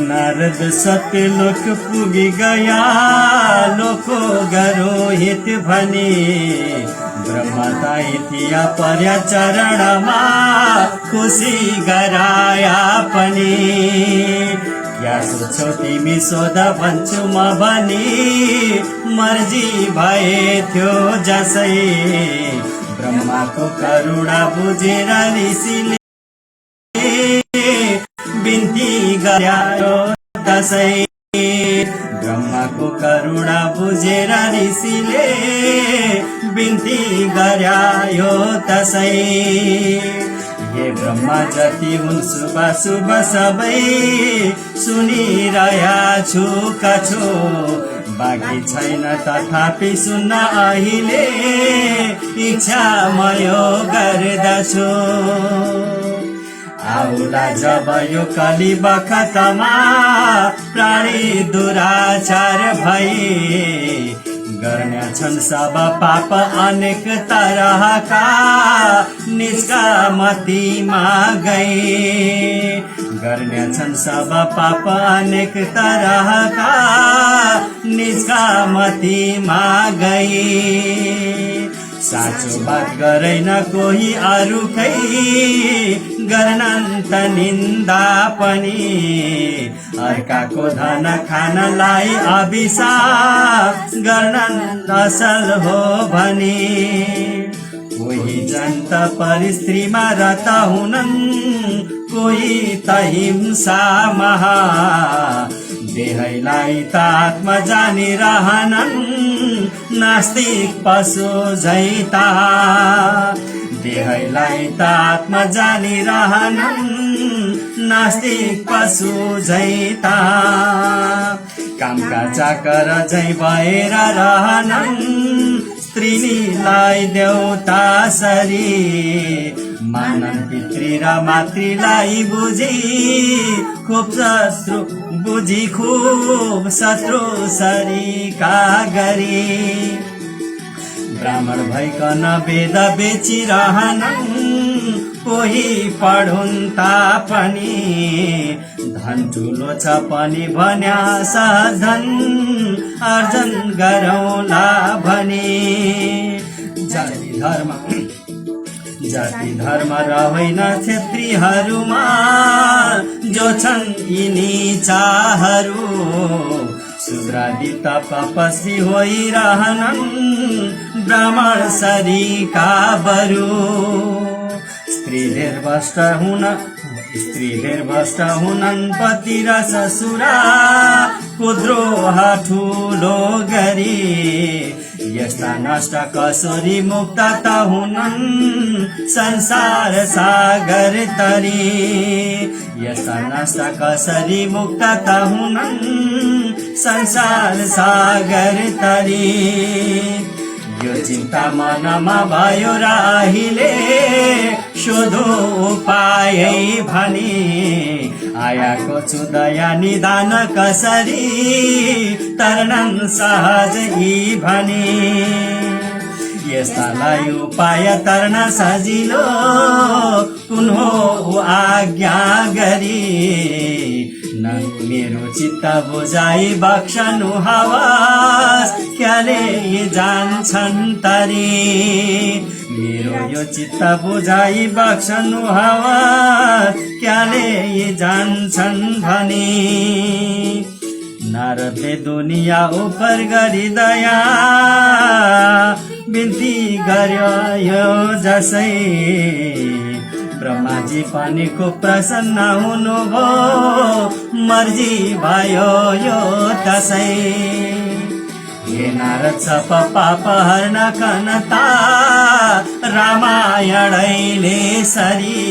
नारद सत्य लोक पुगी गया, लोको गरो हित भने। ब्रह्मताई थिया पर्या चरणमा, खुसी गराया पनि। क्या सोच्छौ तिमी सोध भन्छु म भनी, मर्जी भए थियो जसै। ब्रह्माको करुणा बुझेर ऋषिले बिन्ती गर्यो तसै। ब्रह्माको करुणा बुझेर ऋषिले बिन्ती गर्यो तसै। ये ब्रह्मा जति हुन् शुभ शुभ सबै, सुनिरह्या छु कछु। बाँकी छैन तथापि सुन्न अहिले, इच्छा म यो गर्दछु। आउला जब यो कली बखतमा, प्राणी दुराचार भई। गर्नेछन् सब पाप अनेक तरहका, निष्कामतिमा गई। गर्नेछन् सब पाप अनेक तरहका, निष्कामतिमा गई। साँचो बात गरेन कोही अरूकै, गर्नन् त निन्दा पनि। अर्काको धन खानलाई अभिशाप, गर्नन् असल हो भनी। कोही जन त परिस्त्रीमा रत हुनन्, कोही त हिंसामा। देहैलाई त आत्मा जानिरहनन्, नास्तिक पशु झैता। देहैलाई त आत्मा जानिरहनन्, नास्तिक पशु झैता। कामका चाकर झै भएर रहनन्, स्त्रीलाई देउता सरी। मानन पितृ र मातृलाई बुझी, खूब शत्रु बुझी खूब शत्रु सरीका गरी। ब्राह्मण भइकन वेद बेचिरहनन्, कोही पढुन् तापनि। धन ठुलो छ पनि भन्या साधन, अर्जन गरौँला भनी। जाति धर्म रहेन क्षेत्रीहरूमा, जो छन् यिनी चाहरू। शूद्रादि तपस्वी होइरहनन्, ब्राह्मण सरीका बरु। स्त्री धेर भ्रष्ट हुनन् पति र ससुरा, कुद्रोह ठुलो गरी। यस्ता नष्ट कसोरी मुक्त त हुनन्, संसार सागर तरी। यस्ता नष्ट कसरी मुक्त त हुनन्, संसार सागर तरी। यो चिन्ता मनमा भयो र अहिले, शोधो उपाय भनी। आयाको छु दया निदान कसरी, तर्नन् सहज यी भनी। यस्तालाई उपाय तर्न सजिलो, कुन हो आज्ञा गरी। मेरो चित्त बुझाइ बक्सनु हवस, क्याले जान्छन् तरी। मेरो यो चित्त बुझाइ बक्सनु हवस, क्याले जान्छन् भनी। नारदले दुनिया उपर गरी दया, गर्यो यो जसै ब्रह्माजी पनि खुब प्रसन्न हुनुभयो मर्जी भयो यो तसै हे नारद सप पाप हर्न कनता रामायणैले सरी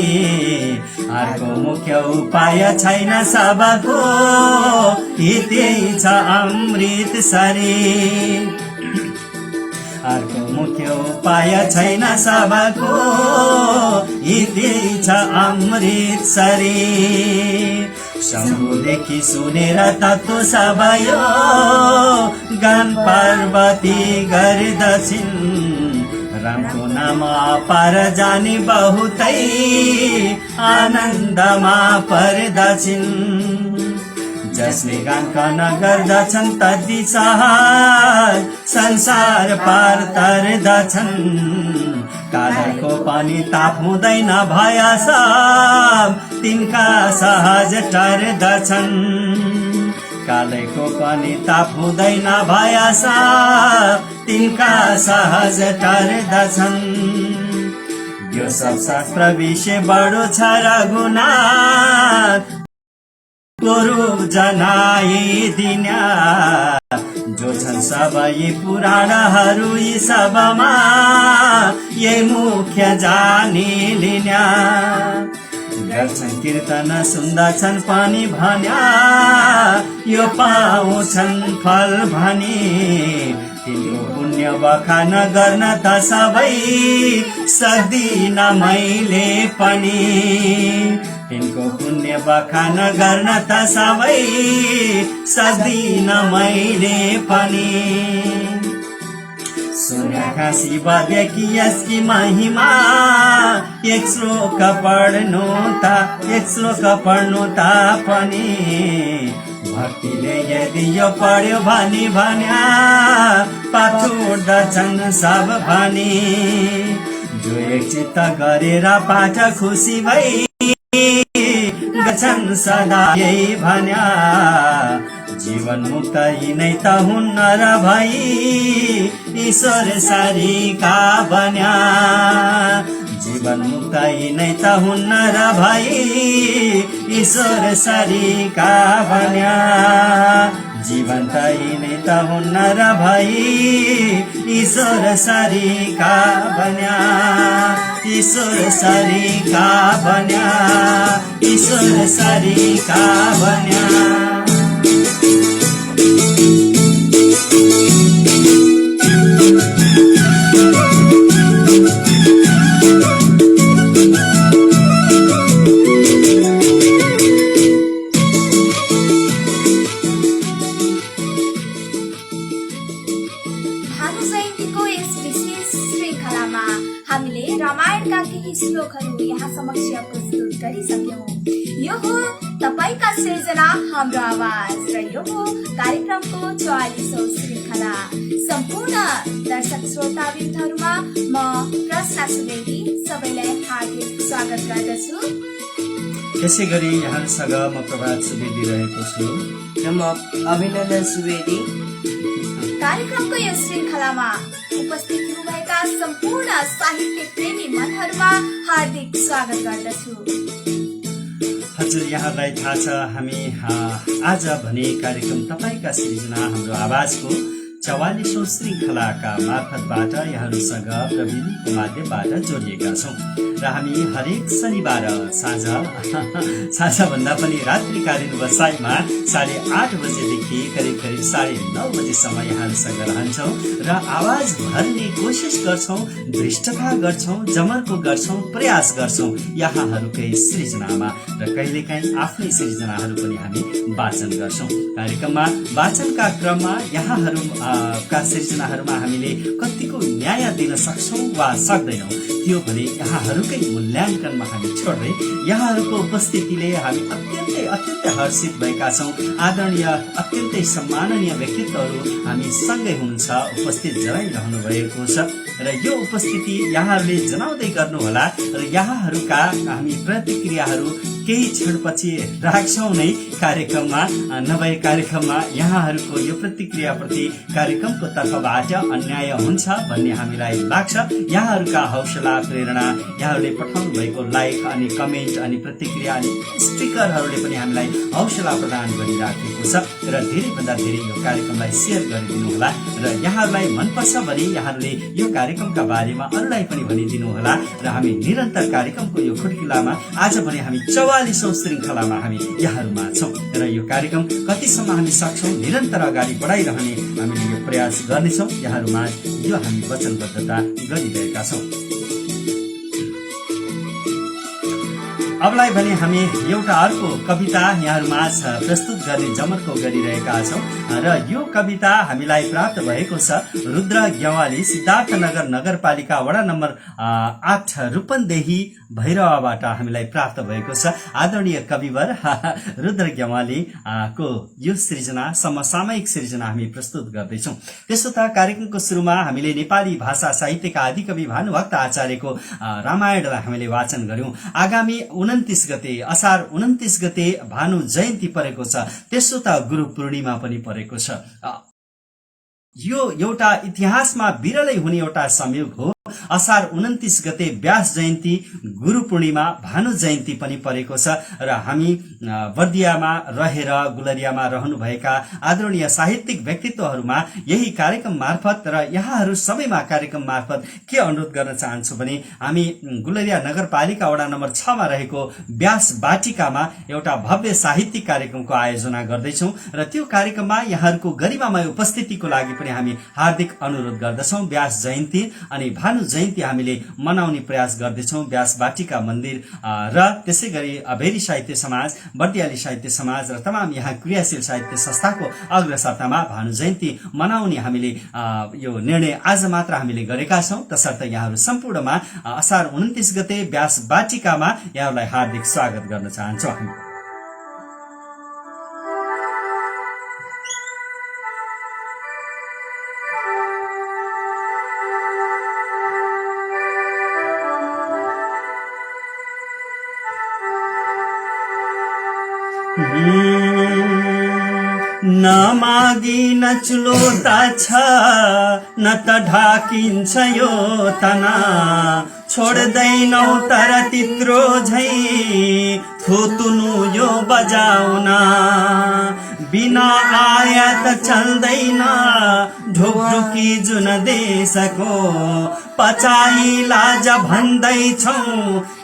अर्को मुख्य उपाय छैन सबको यति छ अमृत सरी अर्को मुख्य उपाय छैन सबको यति छ अमृत सरी शम्भुदेखि सुनेर तत्व सबयो गान पार्वती गर्दछिन् रामको नाम अपार जाने बहुतै आनन्दमा पर्दछिन् जसले गान गर्दछन् तद्दी सहज संसार पार तर्दछन् कालको पनि ताप हुँदैन भय सब तिनका सहज टर्दछन् कालको पनि ताप हुँदैन भय सब तिनका सहज टर्दछन् यो सब शास्त्र विषय बडो छ रघुनाथ गुरु जनाइदिन्या जो छन् सबै पुराणहरू यी सबमा यही मुख्य जानिलिन्या गर्छन् कीर्तन सुन्दछन् पनि भन्या यो पाउँछन् फल भनी तिम्रो पुण्य बखान गर्न त सबै सक्दिन मैले पनि तिनको पुण्य बखान गर्न त सबै सक्दिन मैले पनि सुनखा शिवदेखि यसकी महिमा एक श्लोक पढ्नु त पनि भक्तिले यदि यो पढ्यो भनी भन्या पाप छुट्दछन् सब भनी जो एकचित्त गरेर पाठ खुसी भई गर्छन् सदा यही भन्या जीवन मुक्त यिनै त हुन्न र भई ईश्वर सारीका बन्या जीवन मुक्त यिनै त हुन्न र भई ईश्वर सारीका बन्या जीवन त यिनै त हुन्न र भई ईश्वर सारीका बन्या ईश्वर सारीका बन्या ईश्वर सारीका बन्या श्लोकहरू यहाँ समक्ष प्रस्तुत गरिसक्यौं। यो हो तपाईका सृजना हाम्रो आवाज र यो हो कार्यक्रमको 44औं श्रृंखला। सम्पूर्ण दर्शक श्रोतावृन्दहरुमा म प्रश्न सुवेदी सबैलाई हार्दिक स्वागत गर्दछु। त्यसै गरी यहाँसँग म प्रभात सुवेदी रहेको छु र म अभिनन्दन सुवेदी। कार्यक्रमको यो श्रृंखलामा उपस्थित हुनुभएका सम्पूर्ण साहित्य प्रेमी मनहरुमा हार्दिक स्वागत गर्दछु। हजुर, यहाँलाई थाहा छ हामी आज भने कार्यक्रम तपाईका सृजना हाम्रो आवाजको 44औं श्रृंखलाका मार्फतबाट यहाँहरूसँग प्रविधिको माध्यमबाट जोडिएका छौं र हामी हरेक शनिबार साँझ भन्दा पनि रात्रिकालीन बसाइमा 8:30 बजेदेखि करिब 9:30 बजेसम्म यहाँहरूसँग रहन्छौं र आवाज भर्ने कोसिस गर्छौं, दृष्टता गर्छौं, जमर्को गर्छौं, प्रयास गर्छौं यहाँहरूकै सृजनामा र कहिलेकाहीँ आफ्नै सृजनाहरू पनि हामी वाचन गर्छौं। कार्यक्रममा वाचनका क्रममा यहाँहरू का सृजनाहरूमा हामीले कतिको न्याय दिन सक्छौं वा सक्दैनौं त्यो भने यहाँहरूकै मूल्याङ्कनमा हामी छोड्दै यहाँहरूको उपस्थितिले हामी अत्यन्तै हर्षित भएका छौं। आदरणीय अत्यन्तै सम्माननीय व्यक्तित्वहरू हामी सँगै हुनुहुन्छ, उपस्थित जनाइरहनु भएको छ र यो उपस्थिति यहाँहरूले जनाउँदै गर्नुहोला र यहाँहरूका हामी प्रतिक्रियाहरू केही क्षणपछि राख्छौँ नै कार्यक्रममा, नभए कार्यक्रममा यहाँहरूको यो प्रतिक्रियाप्रति कार्यक्रमको तर्फबाट अन्याय हुन्छ भन्ने हामीलाई लाग्छ। यहाँहरूका हौसला, प्रेरणा, यहाँहरूले पठाउनु भएको लाइक अनि कमेन्ट अनि प्रतिक्रिया अनि स्टिकरहरूले पनि हामीलाई हौसला प्रदान गरिराखेको छ र धेरैभन्दा धेरै यो कार्यक्रमलाई सेयर गरिदिनुहोला र यहाँहरूलाई मनपर्छ भने यहाँहरूले यो कार्यक्रमका बारेमा अरूलाई पनि भनिदिनुहोला र हामी निरन्तर कार्यक्रमको यो खुड्किलामा आज भने हामी 44औं श्रृङ्खलामा हामी यहाँहरूमा छौँ र यो कार्यक्रम कतिसम्म हामी सक्छौँ निरन्तर अगाडि बढाइरहने हामीले यो प्रयास गर्नेछौँ। यहाँहरूमा यो हामी वचनबद्धता गरिरहेका छौँ। अबलाई भने हामी एउटा अर्को कविता यहाँहरूमा प्रस्तुत गर्ने जमर्को गरिरहेका छौँ र यो कविता हामीलाई प्राप्त भएको छ रुद्र ग्यावाली, सिद्धार्थनगर नगरपालिका वडा नम्बर 8 रूपन्देही भैरवाबाट हामीलाई प्राप्त भएको छ। आदरणीय कविवर रुद्र ग्यावाली को यो सृजना समसामयिक सृजना हामी प्रस्तुत गर्दैछौँ। त्यसो त कार्यक्रमको सुरुमा हामीले नेपाली भाषा साहित्यका आदिकवि भानुभक्त आचार्यको रामायणलाई हामीले वाचन गर्यौं। आगामी 29 गते असार 29 गते भानु जयन्ती परेको छ। त्यसो त गुरु पूर्णिमा पनि परेको छ। यो एउटा इतिहासमा विरलै हुने एउटा संयोग हो। असार 29 गते व्यास जयन्ती, गुरु पूर्णिमा, भानु जयन्ती पनि परेको छ र हामी बर्दियामा रहेर गुलरियामा रहनुभएका आदरणीय साहित्यिक व्यक्तित्वहरूमा यही कार्यक्रम मार्फत र यहाँहरू सबैमा कार्यक्रम मार्फत के अनुरोध गर्न चाहन्छु भने हामी गुलरिया नगरपालिका वडा नम्बर 6 मा रहेको व्यास बाटिकामा एउटा भव्य साहित्यिक कार्यक्रमको आयोजना गर्दैछौँ र त्यो कार्यक्रममा यहाँहरूको गरिमामय उपस्थितिको लागि पनि हामी हार्दिक अनुरोध गर्दछौँ। व्यास जयन्ती अनि भानु जयन्ती हामीले मनाउने प्रयास गर्दैछौँ। व्यास बाटिका मन्दिर र त्यसै गरी भेरी साहित्य समाज, बर्दियाली साहित्य समाज र तमाम यहाँ क्रियाशील साहित्य संस्थाको अग्रसरतामा भानु जयन्ती मनाउने हामीले यो निर्णय आज मात्र हामीले गरेका छौँ। तसर्थ यहाँहरू सम्पूर्णमा असार 29 गते व्यास बाटिकामा यहाँहरूलाई हार्दिक स्वागत गर्न चाहन्छौँ। नमागी नचुलोता छ न त ढाकिन्छ यो तना, छोड्दैनौ तर तित्रो झै थुतुनु यो बजाउन, बिना आया त चल्दैन ढुकढुकी जुन देशको, पचाई लाज भन्दैछौ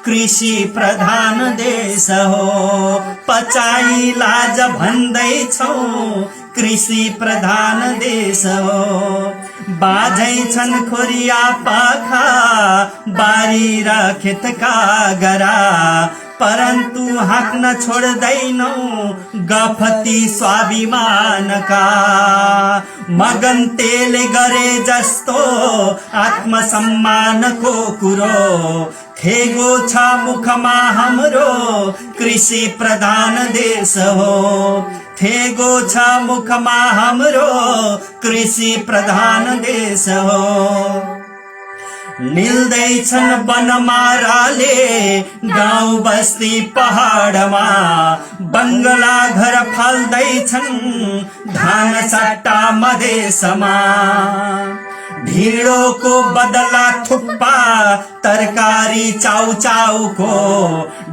कृषि प्रधान देश हो, पचाई लाज भन्दैछौ कृषि प्रधान देश हो। बाझै छन् खोरिया पाखा बारी र खेतका गरा, परन्तु हाँक्न छोड्दैनौ गफती स्वाभिमानका, मगन तेल गरे जस्तो आत्मसम्मानको कुरो, थेगो छ मुखमा हाम्रो कृषि प्रधान देश हो, थेगो छ मुखमा हाम्रो कृषि प्रधान देश हो। निल्दैछन् बनमाराले गाउँ बस्ती पहाडमा, बंगला घर फाल्दैछन् धान सट्टा मधेसमा, ढिँडोको बदला थुक्पा तरकारी चाउचाउको,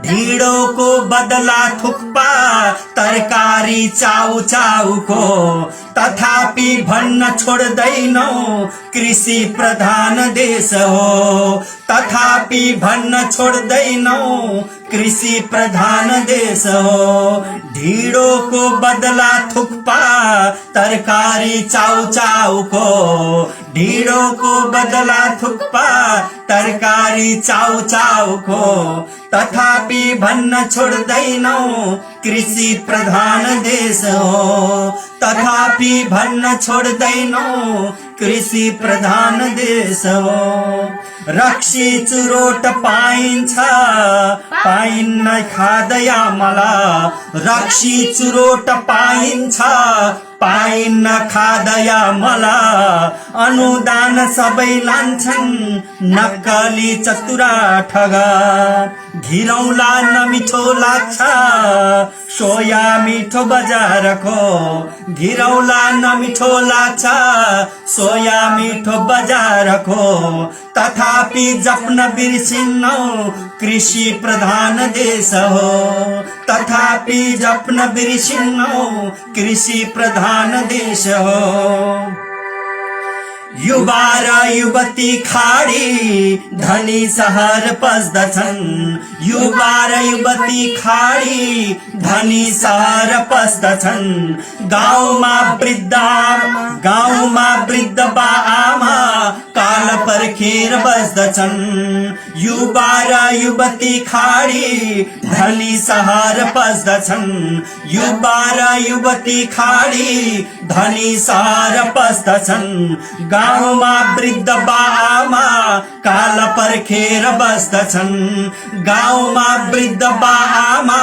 ढिँडोको बदला थुक्पा तरकारी चाउचाउको, तथापि भन्न छोड्दैनौ कृषि प्रधान देश हो, तथापि भन्न छोड्दैनौ कृषि प्रधान देश हो। ढिँडोको बदला थुक्पा तरकारी चाउचाउको, ढिँडोको बदला थुक्पा तरकारी चाउचाउको, तथापि भन्न छोड्दैनौ कृषि प्रधान देश हो, तथापि भन्न छोड्दैनौ कृषि प्रधान देश हो। रक्सी चुरोट पाइन्छ पाइन्न खाँदै आमला, रक्सी चुरोट पाइन्छ पाइन्न खादया मल अनुदान सबै लान्छन् नक्कली चतुरा ठग घिरौला नमिठो लाग्छ सोया मिठो बजारको घिरौला नमिठो लाग्छ सोया मिठो बजारको तथापि जप्न बिर्सिन्नौ कृषि प्रधान देश हो तथापि जप्न बिर्सिन्नौ कृषि प्रधान देश हो युवा र युवती खाडी धनी सहर पस्दछन् युवा र युवती खाडी धनी सहर पस्दछन् गाउँमा वृद्ध बा आमा काल पर्खेर बस्दछन् युवा र युवती खाडी धनी सहर पस्दछन् युवा र युवती खाडी धनी सहर पस्दछन् गाउँमा वृद्ध बाआमा काल पर्खेर बस्दछन् गाउँमा वृद्ध बाआमा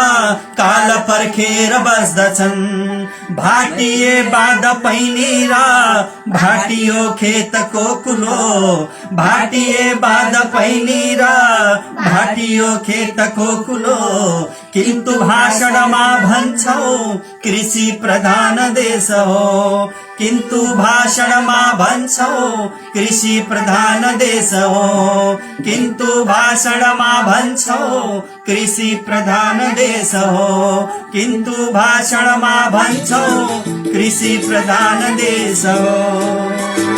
काल पर्खेर बस्दछन् भाटिए बाँध पैनी र भाटियो खेतको कुलो भाटिए बाँध पैनी र भाटियो खेतको कुलो किन्तु भाषणमा भन्छौ कृषि प्रधान देश हो किन्तु भाषणमा भन्छौ कृषि प्रधान देश हो किन्तु भाषणमा भन्छौ कृषि प्रधान देश हो किन्तु भाषणमा भन्छौ कृषि प्रधान देश हो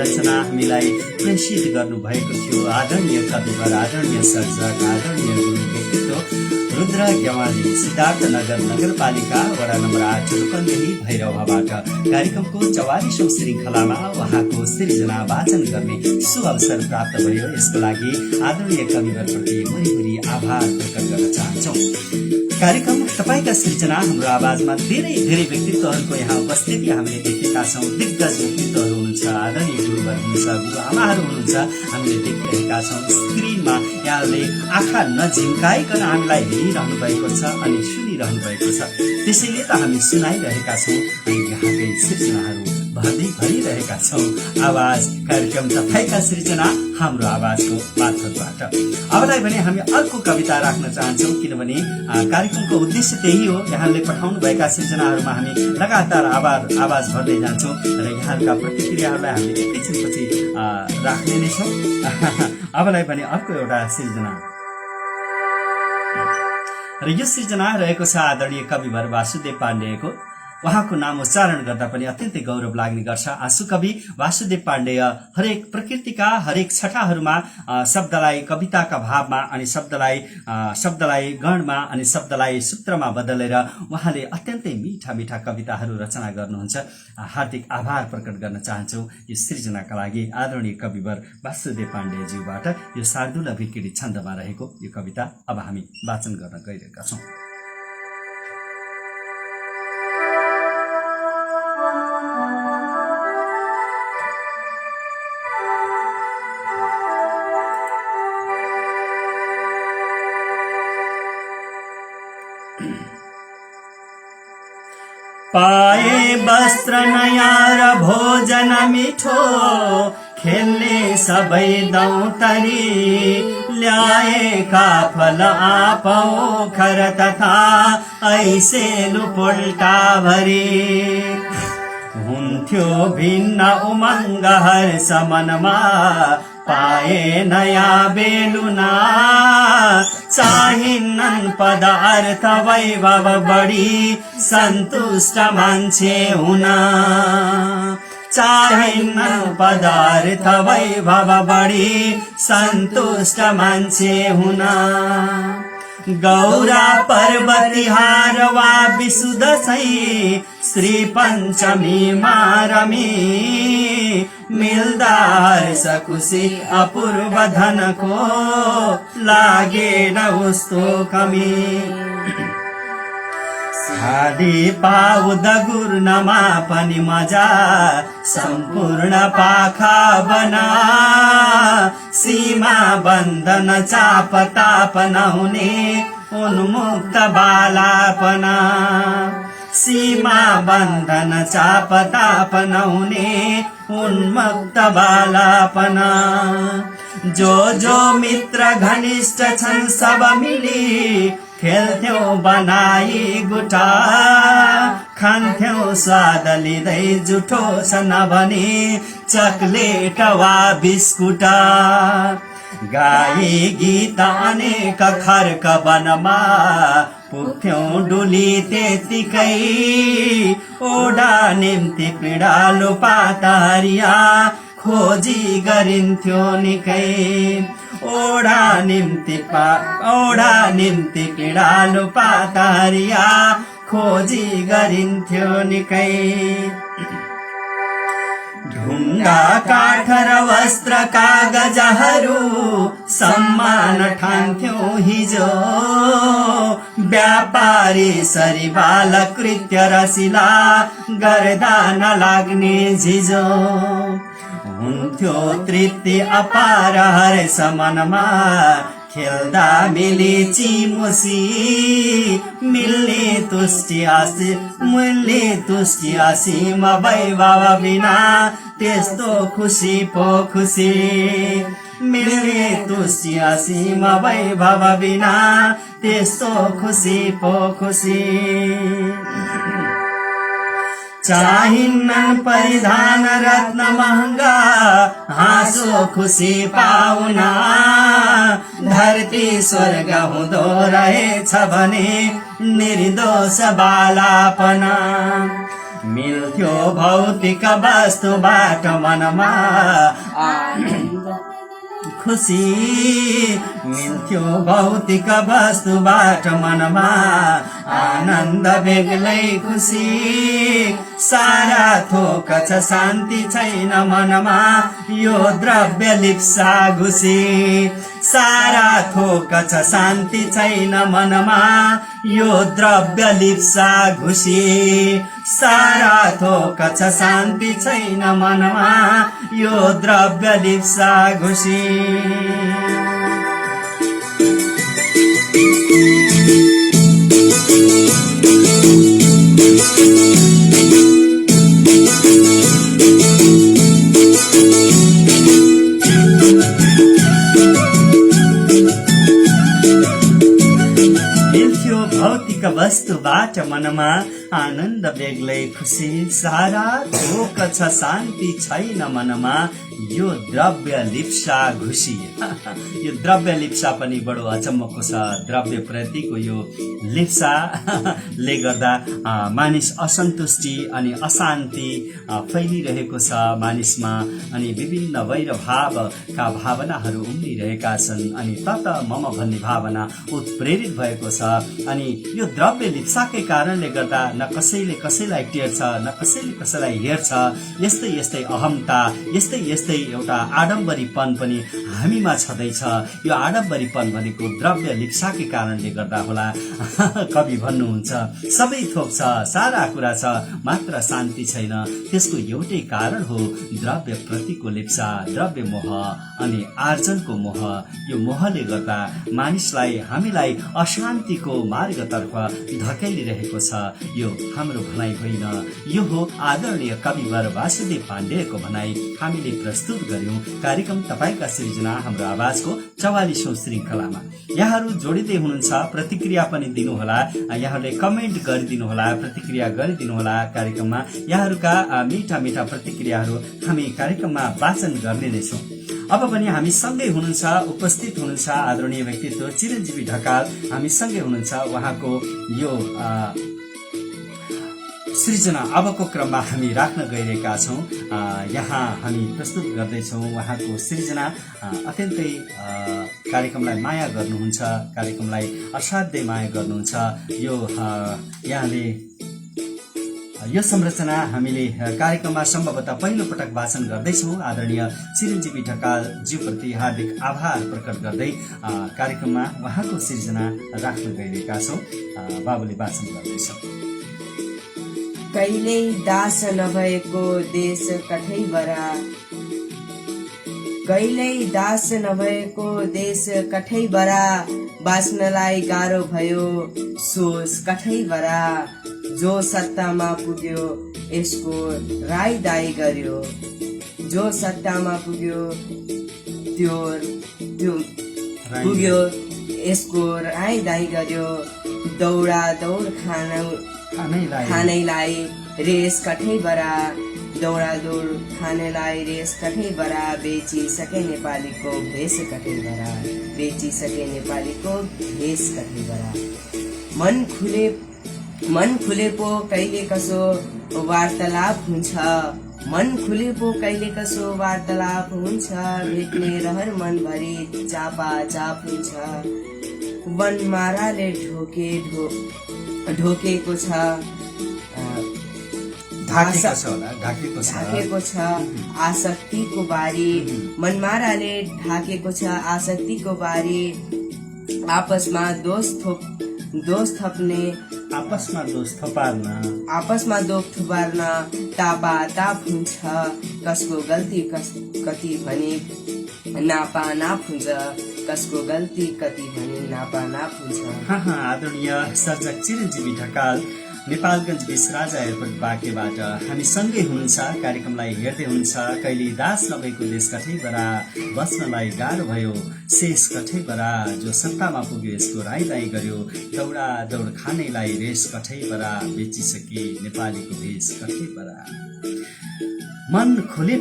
रचना हामीलाई प्रेषित गर्नुभएको थियो आदरणीय कविवर आदरणीय सर्जक आदरणीय व्यक्तित्व रुद्र गेवाली सिद्धार्थनगर नगरपालिका वडा नम्बर 8 रूपन्देही भैरवबाट कार्यक्रमको 44औं श्रृङ्खलामा उहाँको सृजना वाचन गर्ने सुअवसर प्राप्त भयो यसको लागि आदरणीय कविवरप्रति भरिभरि आभार प्रकट गर्न चाहन्छौँ कार्यक्रम तपाईका सृजना हाम्रो आवाजमा धेरै धेरै व्यक्तित्वहरूको यहाँ उपस्थिति हामीले देखेका छौँ दिग्गज व्यक्तित्वहरू हुनुहुन्छ आदरणीय गुरुवर हुनुहुन्छ गुरुआमाहरू हुनुहुन्छ हामीले देखिरहेका छौँ स्क्रिनमा यहाँहरूले आँखा नझिम्काइकन हामीलाई हेरिरहनु भएको छ अनि सुनिरहनु भएको छ त्यसैले त हामी सुनाइरहेका छौँ अनि यहाँकै सृजनाहरू भरिरहेका छौँ आवाज कार्यक्रम तपाईका सृजना हाम्रो आवाजको मार्फतबाट अबलाई भने हामी अर्को कविता राख्न चाहन्छौँ किनभने कार्यक्रमको उद्देश्य त्यही हो यहाँले पठाउनु भएका सृजनाहरूमा हामी लगातार आवाज भर्दै जान्छौँ र यहाँका प्रतिक्रियाहरूलाई हामीले एकैछिनपछि राख्ने नै छौँ अबलाई भने अर्को एउटा सृजना र यो सृजना रहेको छ आदरणीय कविवर वासुदेव पाण्डेयको उहाँको नाम उच्चारण गर्दा पनि अत्यन्तै गौरव लाग्ने गर्छ आँसु कवि वासुदेव पाण्डेय हरेक प्रकृतिका हरेक छटाहरूमा शब्दलाई कविताका भावमा अनि शब्दलाई गणमा अनि शब्दलाई सूत्रमा बदलेर उहाँले अत्यन्तै मीठा मीठा कविताहरू रचना गर्नुहुन्छ हार्दिक आभार प्रकट गर्न चाहन्छौ यो सृजनाका लागि आदरणीय कविवर वासुदेव पाण्डेज्यूबाट यो शार्दुल भिकिडी छन्दमा रहेको यो कविता अब हामी वाचन गर्न गइरहेका छौँ पाए वस्त्र नयाँ र भोजन मिठो खेल्ने सबै दौतरी ल्याएका फल आपोखर तथा ऐसे लुपुल्टा भरी हुन्थ्यो भिन्न उमङ्ग हर्ष मनमा पाए नयाँ बेलुना चाहिन्नन् पदार्थ वैभव बढी सन्तुष्ट मान्छे हुन चाहिन्नन् पदार्थ वैभव बढी सन्तुष्ट मान्छे हुन गौरा पर्व तिहार वा विशु दशैं श्री पञ्चमी मारमी मिल्दा हर्ष खुसी अपूर्व धनको लागेन उस्तो कमी खादी पाउद गुर्नमा पनि मजा सम्पूर्ण पाखा बना सीमा बन्धन चाप ताप नहुने उन्मुक्त बालापना सीमा बन्धन चाप ताप नहुने उन्मुक्त बालापना जो मित्र घनिष्ठ छन् सब मिली खेल्थ्यौ बनाई गुटा खान्थ्यौ स्वाद लिँदै जुठो छ नभने चकलेट वा बिस्कुटा गाई गीत अनेक खर्क वनमा पुग्थ्यौ डुली त्यतिकै ओडा निम्ति पिडालु पातारिया खोजी गरिन्थ्यो निकै ओडा निम्ति पिडालु पातारिया खोजी गरिन्थ्यो निकै ढुङ्गा काठ र वस्त्र कागजहरू सम्मान ठान्थ्यौ हिजो व्यापारी सरी बाल कृत्य रसिला गर्दा नलाग्ने झिजो हुन्थ्यो तृप्ति अपार हरेस मनमा खेल्दा मिली चिमुसी मिल्ने तुष्टि असीम वैभव बिना त्यस्तो खुसी पो खुसी मिल्ने तुष्टि असीम वैभव बिना त्यस्तो खुसी पो खुसी चाहिन्नन् परिधान रत्न महँगा हाँसो खुसी पाउना धरती स्वर्ग हुँदो रहेछ भने निर्दोष बालापना मिल्थ्यो भौतिक वस्तुबाट मनमा खुसी मिल्थ्यो भौतिक वस्तुबाट मनमा आनन्द बेग्लै खुसी सारा थोक छ शान्ति छैन मनमा यो द्रव्य लिप्सा घुसी सारा थोक छ शान्ति छैन मनमा यो द्रव्य लिप्सा घुसी सारा थोक छ शान्ति छैन मनमा यो द्रव्य लिप्सा घुसी भौतिक वस्तुबाट मनमा आनन्द बेग्लै खुसी सारा थोक छ शान्ति छैन मनमा यो द्रव्य लिप्सा घुसी यो द्रव्य लिप्सा पनि बडो अचम्मको छ द्रव्य प्रतिको यो लिप्सा ले गर्दा मानिस असन्तुष्टि अनि अशान्ति फैलिरहेको छ मानिसमा अनि विभिन्न वैर भावका भावनाहरू उम्लिरहेका छन् अनि तत मम भन्ने भावना उत्प्रेरित भएको छ अनि यो द्रव्य लिप्साकै कारणले गर्दा न कसैले कसैलाई टेर्छ न कसैले कसैलाई हेर्छ यस्तै यस्तै अहमता यस्तै यस्तै एउटा आडम्बरीपन पनि हामीमा छँदैछ यो आडम्बरीपन भनेको द्रव्य लिप्साकै कारणले गर्दा होला कवि भन्नुहुन्छ सबै थोक छ सारा कुरा छ मात्र शान्ति छैन त्यसको एउटै कारण हो द्रव्य प्रतिको लिप्सा द्रव्य मोह अनि आर्जनको मोह यो मोहले गर्दा मानिसलाई हामीलाई अशान्तिको मार्गतर्फ धकेलिरहेको छ यो हाम्रो भनाइ होइन यो हो आदरणीय कविवर वासुदेव पाण्डेको भनाइ हामीले प्रस्तुत गर्यौं कार्यक्रम तपाईका सृजना हाम्रो आवाजको 44औं श्रृंखलामा यहाँहरू जोडिदै हुनुहुन्छ प्रतिक्रिया पनि दिनुहोला यहाँहरूले कमेन्ट गरिदिनु होला प्रतिक्रिया गरिदिनु होला कार्यक्रममा यहाँहरूका मीठा मीठा प्रतिक्रियाहरू हामी कार्यक्रममा वाचन गर्ने नै छौं अब पनि हामी सँगै हुनुहुन्छ उपस्थित हुनुहुन्छ आदरणीय व्यक्तित्व चिरञ्जीवी ढकाल हामी सँगै हुनुहुन्छ उहाँको यो सृजना अबको क्रममा हामी राख्न गइरहेका छौँ। यहाँ हामी प्रस्तुत गर्दैछौँ उहाँको सृजना। अत्यन्तै कार्यक्रमलाई माया गर्नुहुन्छ, कार्यक्रमलाई असाध्यै माया गर्नुहुन्छ। यहाँले यो संरचना हामीले कार्यक्रममा सम्भवतः पहिलो पटक वाचन गर्दैछौँ। आदरणीय चिरञ्जीवी ढकालज्यूप्रति हार्दिक आभार प्रकट गर्दै कार्यक्रममा उहाँको सृजना राख्न गइरहेका छौँ। बाबुले वाचन गर्दैछौँ। कहिल्यै दास नभएको देश कठैबरा, कहिल्यै दास नभएको देश कठैबरा, बाँच्नलाई गाह्रो भयो सोच कठैबरा, जो सत्तामा पुग्यो यसको राई दाई गर्यो, जो सत्तामा पुग्यो त्यो पुग्यो यसको राई दाई गर्यो, दौडा दौड खानैलाई रेस कठैबरा, दौडा दौड खानेलाई रेस कठैबरा, बेचिसके नेपालीको भेष कठैबरा, बेचिसके नेपालीको भेष कठैबरा। मन खुले पो कहिले कसो वार्तालाप हुन्छ, मन खुले पो कहिले कसो वार्तालाप हुन्छ, भेट्ने रहर मनभरि चापाचाप हुन्छ, वनमाराले ढोकेको छ, ढाकेको छ आसक्तिको बारी, मनमाराले ढाकेको छ आसक्तिको बारी, आपसमा दोष थप्ने, आपसमा दोष थोपार्न तापाताप हुन्छ, कसको गल्ती कति भने नापानाप हुन्छ, कसको गल्ती कति भने नापानाप हुन्छ। आदरणीय सर्जक चिरञ्जीवी ढकाल नेपालगञ्ज बिसराजा एयरपोर्ट बाँकेबाट हामी सँगै हुनुहुन्छ, कार्यक्रमलाई हेर्दै हुनुहुन्छ। कहिले दास नभएको देश कठैबरा, बस्नलाई गाह्रो भयो शेष कठैबरा, जो सत्तामा पुग्यो यसको राईदाई गर्यो, दौडा दौड खानेलाई रेस कठैबरा, बेचिसके नेपालीको भेष कठैबरा। मन खुले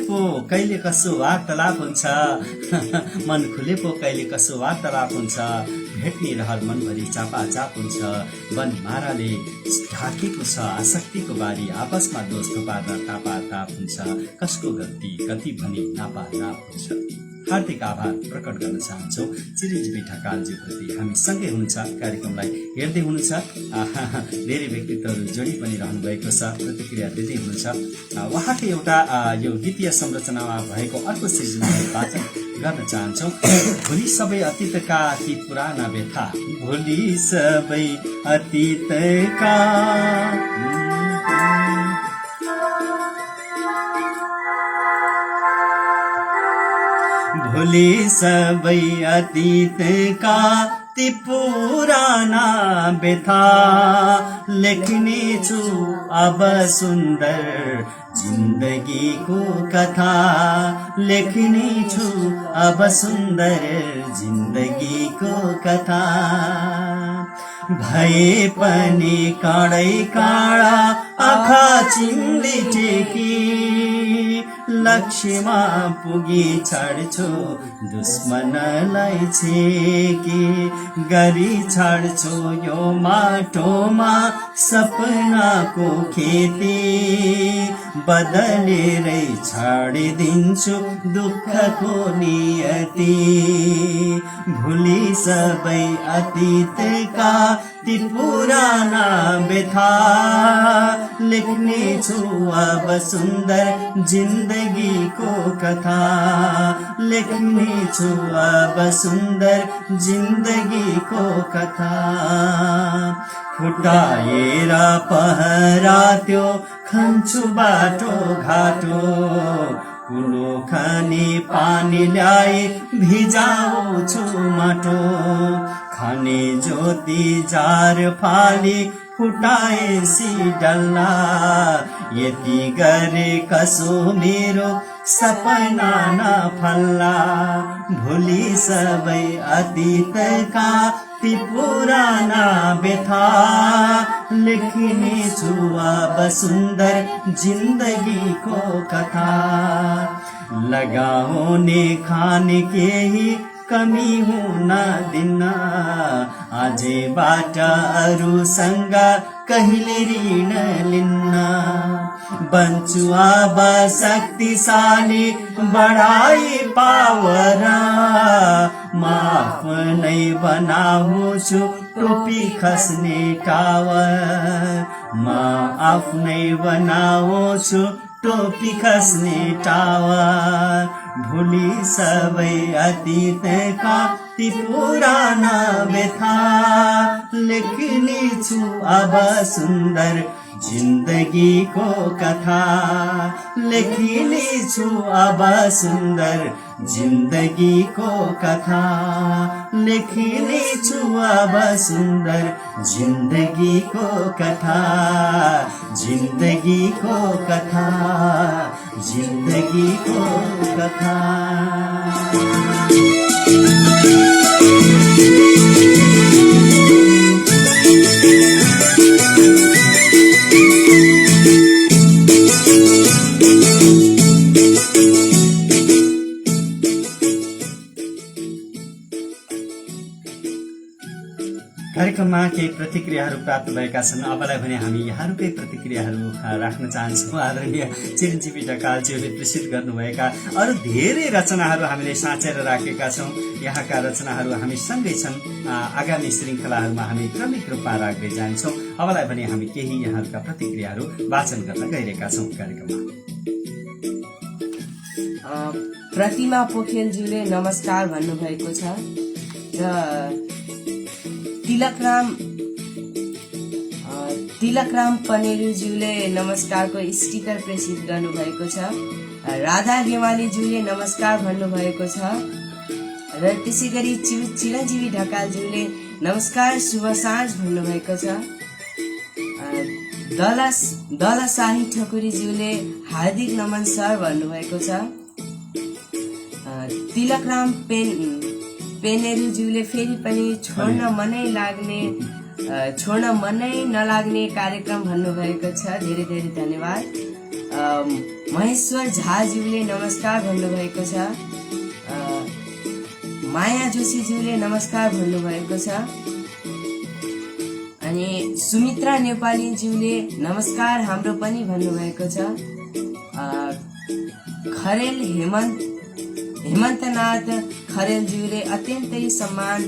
पो कहिले कसो वार्तालाप हुन्छ, मन खुले पो कहिले कसो वार्तालाप हुन्छ, भेट्ने रहर मनभरि चापाचाप हुन्छ, वनमाराले ढाकेको छ आसक्तिको बारी, आपसमा दोष थोपार्न तापाताप हुन्छ, कसको गल्ती कति भनी नापानाप हुन्छ। हार्दिक आभार प्रकट गर्न चाहन्छौँ चिरञ्जीवी ढकालज्यूप्रति। हामी सँगै हुनुहुन्छ, कार्यक्रमलाई हेर्दै हुनुहुन्छ। धेरै व्यक्तित्वहरू जोडी पनि रहनु भएको छ, प्रतिक्रिया दिँदै हुनुहुन्छ। उहाँको एउटा यो गीतीय संरचनामा भएको अर्को सृजनालाई वाचन गर्न चाहन्छौँ। भोलि सबै अतीतका ती पुराना व्यथा, भोलि सबै अतीतका भोलि सबै अतीतका ती पुराना व्यथा, लेख्ने छु अब सुन्दर जिन्दगीको कथा, लेख्ने छु अब सुन्दर जिन्दगीको कथा। भए पनि काँडै काँडा आँखा चिन्दी टेकी, लक्ष्यमा पुगी छाड्छु दुश्मनलाई छेकी, गरी छाड्छु यो माटोमा सपनाको खेती, बदलेरै छाडिदिन्छु दुःखको नियति। भुली सबै अतीतका ती पुराना व्यथा, लेख्ने छु अब सुन्दर जिन्दगीको कथा, लेख्ने छु अब सुन्दर जिन्दगीको कथा। फुटाएर पहरात्यो खन्छु बाटो घाटो, कुलो खाने पानी ल्याए भिजाउँछु माटो, खाने ज्योति जार फाली फुटाएसी डल्ला, यति गरे कसो मेरो सपना नफल्ला। भोलि सबै अतीतका ती पुराना व्यथा, लेख्ने छु अब सुन्दर जिन्दगीको कथा, लगाउने खाने केही कमी हुन दिन्न आजैबाट अरूसँग कहिले ऋण लिन्न बन्छु अब शक्तिशाली बढाई पावर म आफ्नै बनाउँछु टोपी खस्ने टावर म आफ्नै बनाउँछु टोपी खस्ने टावर भोलि सबै अतीतका ती पुराना व्यथा लेख्नेछु अब सुन्दर जिन्दगीको कथा लेख्नेछु अब सुन्दर जिन्दगीको कथा लेख्नेछु अब सुन्दर जिन्दगीको कथा जिन्दगीको कथा जिन्दगीको कथा कार्यक्रममा केही प्रतिक्रियाहरू प्राप्त भएका छन्। अबलाई भने हामी यहाँहरूकै प्रतिक्रियाहरू राख्न चाहन्छौँ। आदरणीय चिरञ्जीवी ढकालज्यूले प्रेषित गर्नुभएका अरू धेरै रचनाहरू हामीले साँचेर राखेका छौँ। यहाँका रचनाहरू हामी सँगै छन्। आगामी श्रृङ्खलाहरूमा हामी क्रमिक रूपमा राख्दै जान्छौँ। अबलाई भने हामी केही यहाँहरूका प्रतिक्रियाहरू वाचन गर्न गइरहेका छौँ कार्यक्रममा। प्रतिमा पोखेलज्यूले नमस्कार भन्नुभएको छ र तिलकराम पनेरुज्यूले नमस्कारको स्टिकर प्रेषित गर्नुभएको छ। राधा गेवालीज्यूले नमस्कार भन्नुभएको छ र त्यसै गरी चिरञ्जीवी ढकालज्यूले नमस्कार शुभ साँझ भन्नुभएको छ। दलशाही ठकुरीज्यूले हार्दिक नमन सर भन्नुभएको छ। तिलकराम पेनेरुज्यूले फेरि पनि छोड्न मनै नलाग्ने कार्यक्रम भन्नुभएको छ। धेरै धेरै धन्यवाद। महेश्वर झाज्यूले नमस्कार भन्नुभएको छ। माया जोशीज्यूले नमस्कार भन्नुभएको छ। अनि सुमित्रा नेपालीज्यूले नमस्कार हाम्रो पनि भन्नुभएको छ। खरेल हेमन्तनाथ खरेलज्यूले अत्यन्तै सम्मान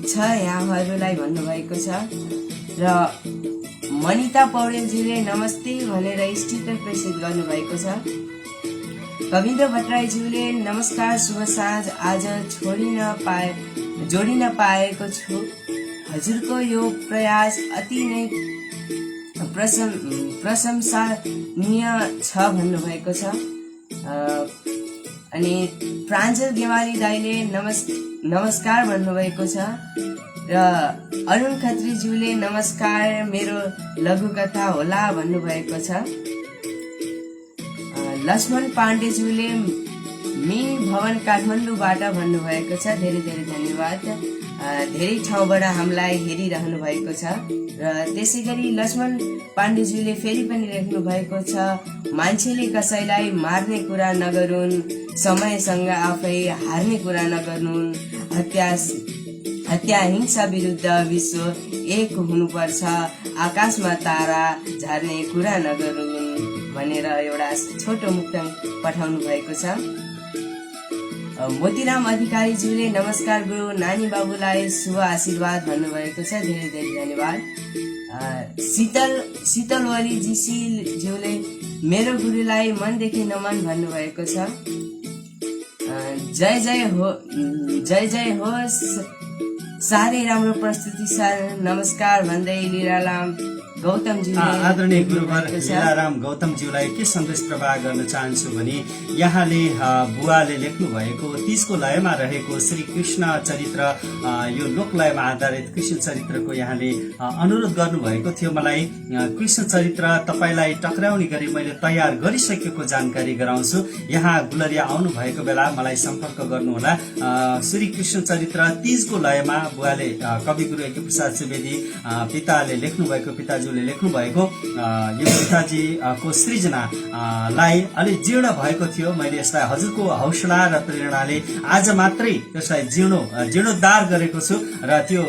छ यहाँहरूलाई भन्नुभएको छ र मनिता पौडेलज्यूले नमस्ते भनेर स्टिकर प्रेषित गर्नुभएको छ। कविन्द्र भट्टराईज्यूले नमस्कार शुभ साँझ आज जोडिन पाएको छु। हजुरको यो प्रयास अति नै प्रशंसनीय छ भन्नुभएको छ। अनि प्राञ्जल गेवाली दाईले नमस्कार भन्नुभएको छ र अरुण खत्रीज्यूले नमस्कार मेरो लघुकथा होला भन्नुभएको छ। लक्ष्मण पाण्डेज्यूले मी भवन काठमाडौँबाट भन्नुभएको छ। धेरै धेरै धन्यवाद। धेरै ठाउँबाट हामीलाई हेरिरहनु भएको छ र त्यसै गरी लक्ष्मण पाण्डेज्यूले फेरि पनि लेख्नु भएको छ मान्छेले कसैलाई मार्ने कुरा नगरून्, समयसँग आफै हार्ने कुरा नगर्नुन्, हत्या हिंसा विरुद्ध विश्व एक हुनुपर्छ, आकाशमा तारा झार्ने कुरा नगरून् भनेर एउटा छोटो मुक्तक पठाउनु भएको छ। मोतीराम अधिकारीज्यूले नमस्कार गुरु नानी बाबुलाई शुभ आशीर्वाद भन्नुभएको छ। धेरै धेरै धन्यवाद। शीतलवली जीसीज्यूले मेरो गुरुलाई मनदेखि नमन भन्नुभएको छ। जय जय होस्, साह्रै राम्रो प्रस्तुति सर, नमस्कार भन्दै लीलाराम गौतमज्यूले आदरणीय गुरुवर लीलाराम गौतमज्यूलाई के सन्देश प्रवाह गर्न चाहन्छु भने यहाँले बुवाले लेख्नु भएको 30 को लयमा रहेको श्री कृष्ण चरित्र, यो लोकलयमा आधारित कृष्ण चरित्रको यहाँले अनुरोध गर्नुभएको थियो। मलाई कृष्ण चरित्र तपाईलाई टक्राउने गरी मैले तयार गरिसकेको जानकारी गराउँछु। यहाँ गुलरिया आउनु भएको बेला मलाई सम्पर्क गर्नुहोला। श्री कृष्ण चरित्र 30 को लयमा बुवाले कवि गुरु यज्ञ प्रसाद सुवेदी पिताले लेख्नु भएको, पिताज्यूले ज्यूले लेख्नु भएको यो कविताजी को सृजना लाई अलि जीर्ण भएको थियो। मैले यसलाई हजुरको हौसला र प्रेरणाले आज मात्रै यसलाई जीर्णोद्धार गरेको छु र त्यो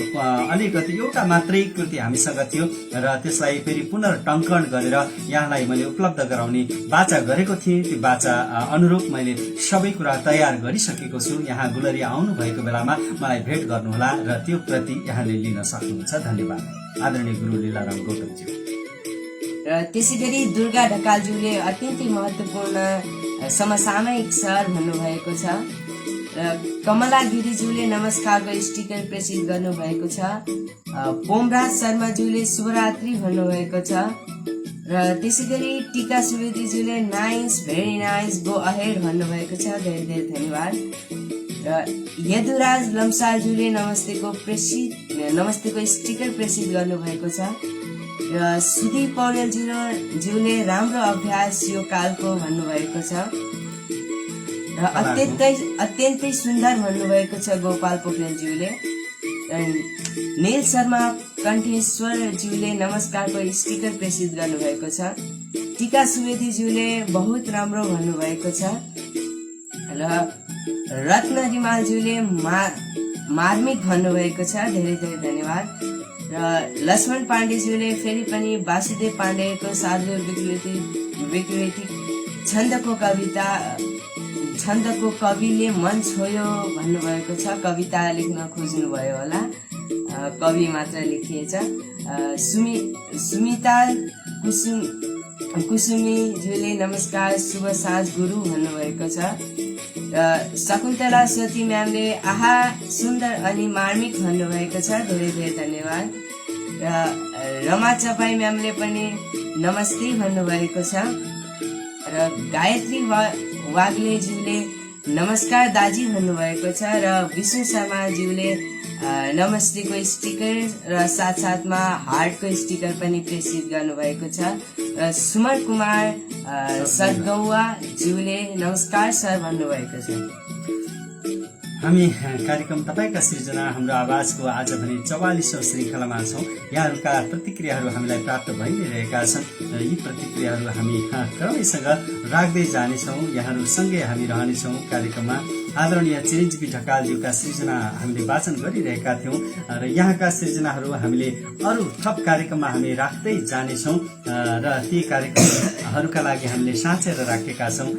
अलिकति एउटा मात्रै कृति हामीसँग थियो र त्यसलाई फेरि पुनर्टङ्कन गरेर यहाँलाई मैले उपलब्ध गराउने बाचा गरेको थिएँ। त्यो बाचा अनुरूप मैले सबै कुरा तयार गरिसकेको छु। यहाँ गुलरिया आउनु भएको बेलामा मलाई भेट गर्नुहोला र त्यो प्रति यहाँले लिन सक्नुहुन्छ। धन्यवाद आदरणीय गुरु लीलाराम गौतमज्यू। र त्यसै गरी दुर्गा ढकालज्यूले अत्यन्तै महत्त्वपूर्ण समसामयिक सर भन्नुभएको छ र कमला गिरिज्यूले नमस्कारको स्टिकर प्रेसित गर्नुभएको छ। पोमराज शर्माज्यूले शुभरात्रि भन्नुभएको छ र त्यसै गरी टीका सुवेदीज्यूले nice very nice go ahead भन्नुभएको छ। धेरै धेरै धन्यवाद। र यदुराज लम्सालज्यूले नमस्तेको स्टिकर प्रेसित गर्नुभएको छ र सुदीप पौडेलज्यूले राम्रो अभ्यास यो कालको भन्नुभएको छ र अत्यन्तै सुन्दर भन्नुभएको छ गोपाल पोखरेलज्यूले। नील शर्मा कण्ठेश्वरज्यूले नमस्कारको स्टिकर प्रेसित गर्नुभएको छ। टीका सुवेदीज्यूले बहुत राम्रो भन्नुभएको छ र रत्न रिमालज्यूले मार्मिक भन्नुभएको छ। धेरै धेरै धन्यवाद। र लक्ष्मण पाण्डेज्यूले फेरि पनि वासुदेव पाण्डेको शार्दूल विकृति छन्दको कविले मन छोयो भन्नुभएको छ। कविता लेख्न खोज्नुभयो होला, कवि मात्र लेखिएछ। सुमिता कुसुमीज्यूले नमस्कार शुभ साँझ गुरु भन्नुभएको छ। र शकुन्तला सती म्यामले आहा सुन्दर अनि मार्मिक भन्नुभएको छ। धेरै धेरै धन्यवाद। र रमा चपाई म्यामले पनि नमस्ते भन्नुभएको छ। र गायत्री वाग्लेज्यूले नमस्कार दाजी भन्नुभएको छ। र विष्णु शर्माज्यूले नमस्तेको स्टिकर र साथसाथमा हार्टको स्टिकर पनि प्रेसित गर्नुभएको छ। र सुमन कुमार सदगौवाज्यूले नमस्कार सर भन्नुभएको छ। हामी कार्यक्रम तपाईका सृजना हाम्रो आवाजको आज भने 44औं श्रृङ्खलामा छौँ। यहाँहरूका प्रतिक्रियाहरू हामीलाई प्राप्त भइ नै रहेका छन् र यी प्रतिक्रियाहरू हामी क्रमैसँग राख्दै जानेछौँ। यहाँहरूसँगै हामी रहनेछौँ कार्यक्रममा। आदरणीय चिरञ्जीवी ढकालज्यूका सृजना हामीले वाचन गरिरहेका थियौँ र यहाँका सृजनाहरू हामीले अरू थप कार्यक्रममा हामी राख्दै जानेछौँ र ती कार्यक्रमहरूका लागि हामीले साँचेर राखेका छौँ।